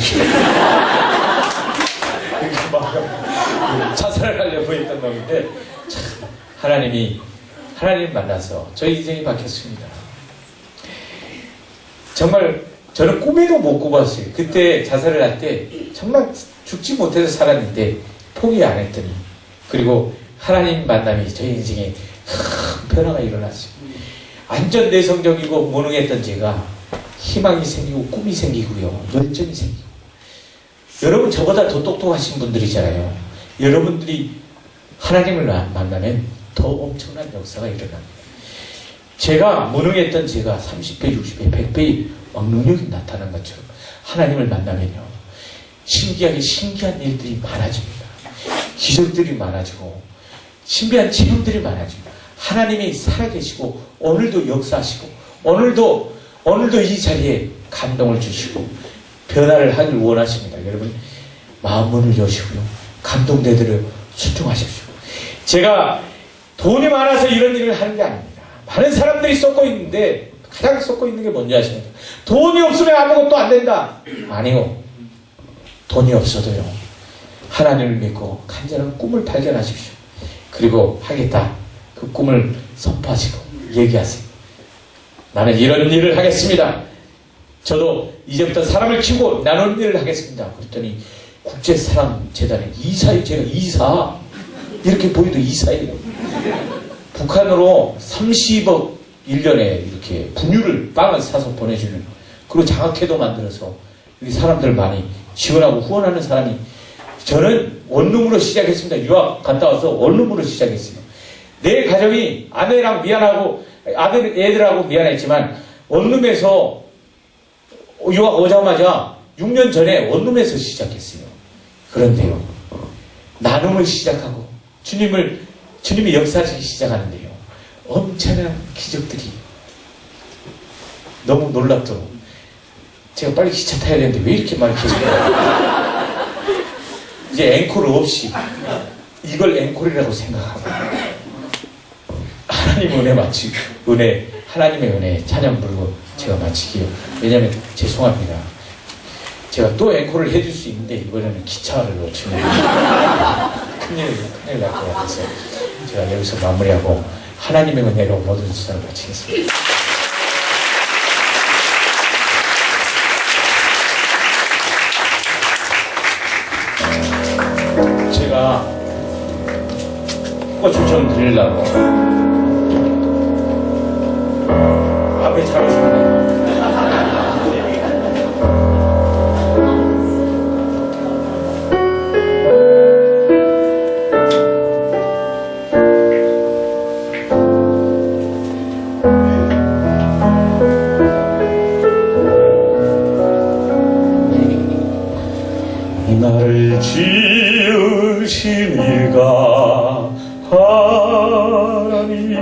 이렇게 막 자살을 하려고 했던 놈인데, 참 하나님 만나서 저희 인생이 바뀌었습니다. 정말 저는 꿈에도 못 꿔봤어요. 그때 자살을 할 때 정말 죽지 못해서 살았는데 포기 안 했더니, 그리고 하나님 만남이 저희 인생에 큰 변화가 일어났어요. 완전 내성적이고 무능했던 제가 희망이 생기고 꿈이 생기고요, 열정이 생기고. 여러분 저보다 더 똑똑하신 분들이잖아요. 여러분들이 하나님을 만나면 더 엄청난 역사가 일어납니다. 제가 무능했던 제가 30배, 60배, 100배의 능력이 나타난 것처럼 하나님을 만나면요, 신기하게 신기한 일들이 많아집니다. 기적들이 많아지고 신비한 체험들이 많아집니다. 하나님이 살아계시고 오늘도 역사하시고 오늘도 이 자리에 감동을 주시고 변화를 하길 원하십니다. 여러분 마음문을 여시고요. 감동되도록 순종하십시오. 제가 돈이 많아서 이런 일을 하는 게 아닙니다. 많은 사람들이 쏟고 있는데 가장 쏟고 있는 게 뭔지 아십니까? 돈이 없으면 아무것도 안 된다. 아니요. 돈이 없어도요. 하나님을 믿고 간절한 꿈을 발견하십시오. 그리고 하겠다. 그 꿈을 선포하시고 얘기하세요. 나는 이런 일을 하겠습니다. 저도 이제부터 사람을 키우고 나누는 일을 하겠습니다. 그랬더니 국제사랑재단의 이사예요. 제가 이사. 이렇게 보이도 이사예요. 북한으로 30억 1년에 이렇게 분유를 빵을 사서 보내주는 그리고 장학회도 만들어서 우리 사람들 많이 지원하고 후원하는 사람이 저는 원룸으로 시작했습니다. 유학 갔다 와서 원룸으로 시작했어요. 내 가정이 아내랑 미안하고 애들하고 미안했지만 원룸에서 유학 오자마자 6년 전에 원룸에서 시작했어요. 그런데요. 나눔을 시작하고 주님이 역사하시기 시작하는데요. 엄청난 기적들이 너무 놀랍도록 제가 빨리 기차 타야 되는데 왜 이렇게 많이 기적해요? 이제 앵콜 없이 이걸 앵콜이라고 생각하고 하나님 은혜 마치고 하나님의 은혜 찬양 부르고 제가 마치게요. 왜냐하면 죄송합니다. 제가 또 앵콜을 해줄 수 있는데 이번에는 기차를 놓치면 큰일 날 것 같아서 제가 여기서 마무리하고 하나님의 은혜로 모든 수단을 마치겠습니다. 제가 꽃을 좀 드리려고 앞에 잡으셨네요. 나를 지으신 이가 하나님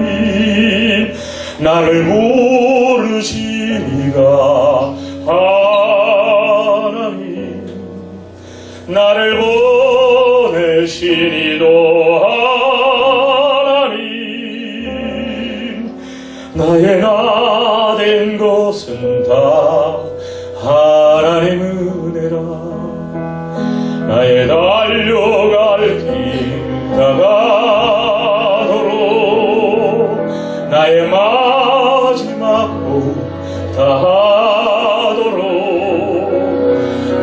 나를 부르신 이가 하나님 나를 보내신 이도 하나님 나의 나 된 것은 다 하나님 은혜라 나의 달려갈 길 다가도록 나의 마지막 복 다하도록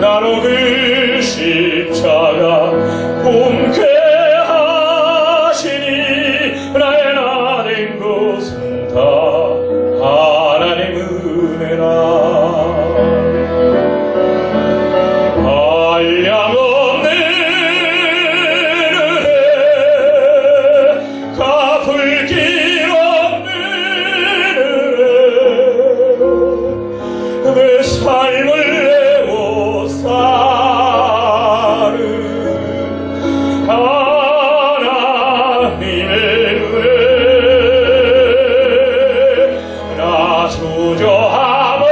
나로 그 십자가 꿈케 하시니 나의 나 된 것은 다 하나님 은혜라 삶을 내고 사는 하나님의 은혜 나 주저함없이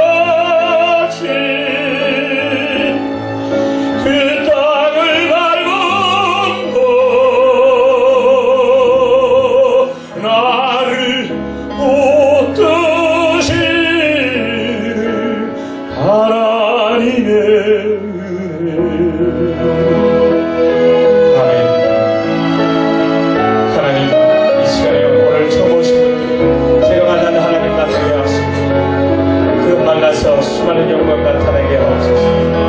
그 땅을 밟음도 나를 붙드시는 하나님의 은혜. 아멘. 하나님, 이 시간에 오늘 처음 오신 분들, 제가 만난 하나님 나타나게 하시고, 그 만나서 수많은 영광 나타나게 하옵소서.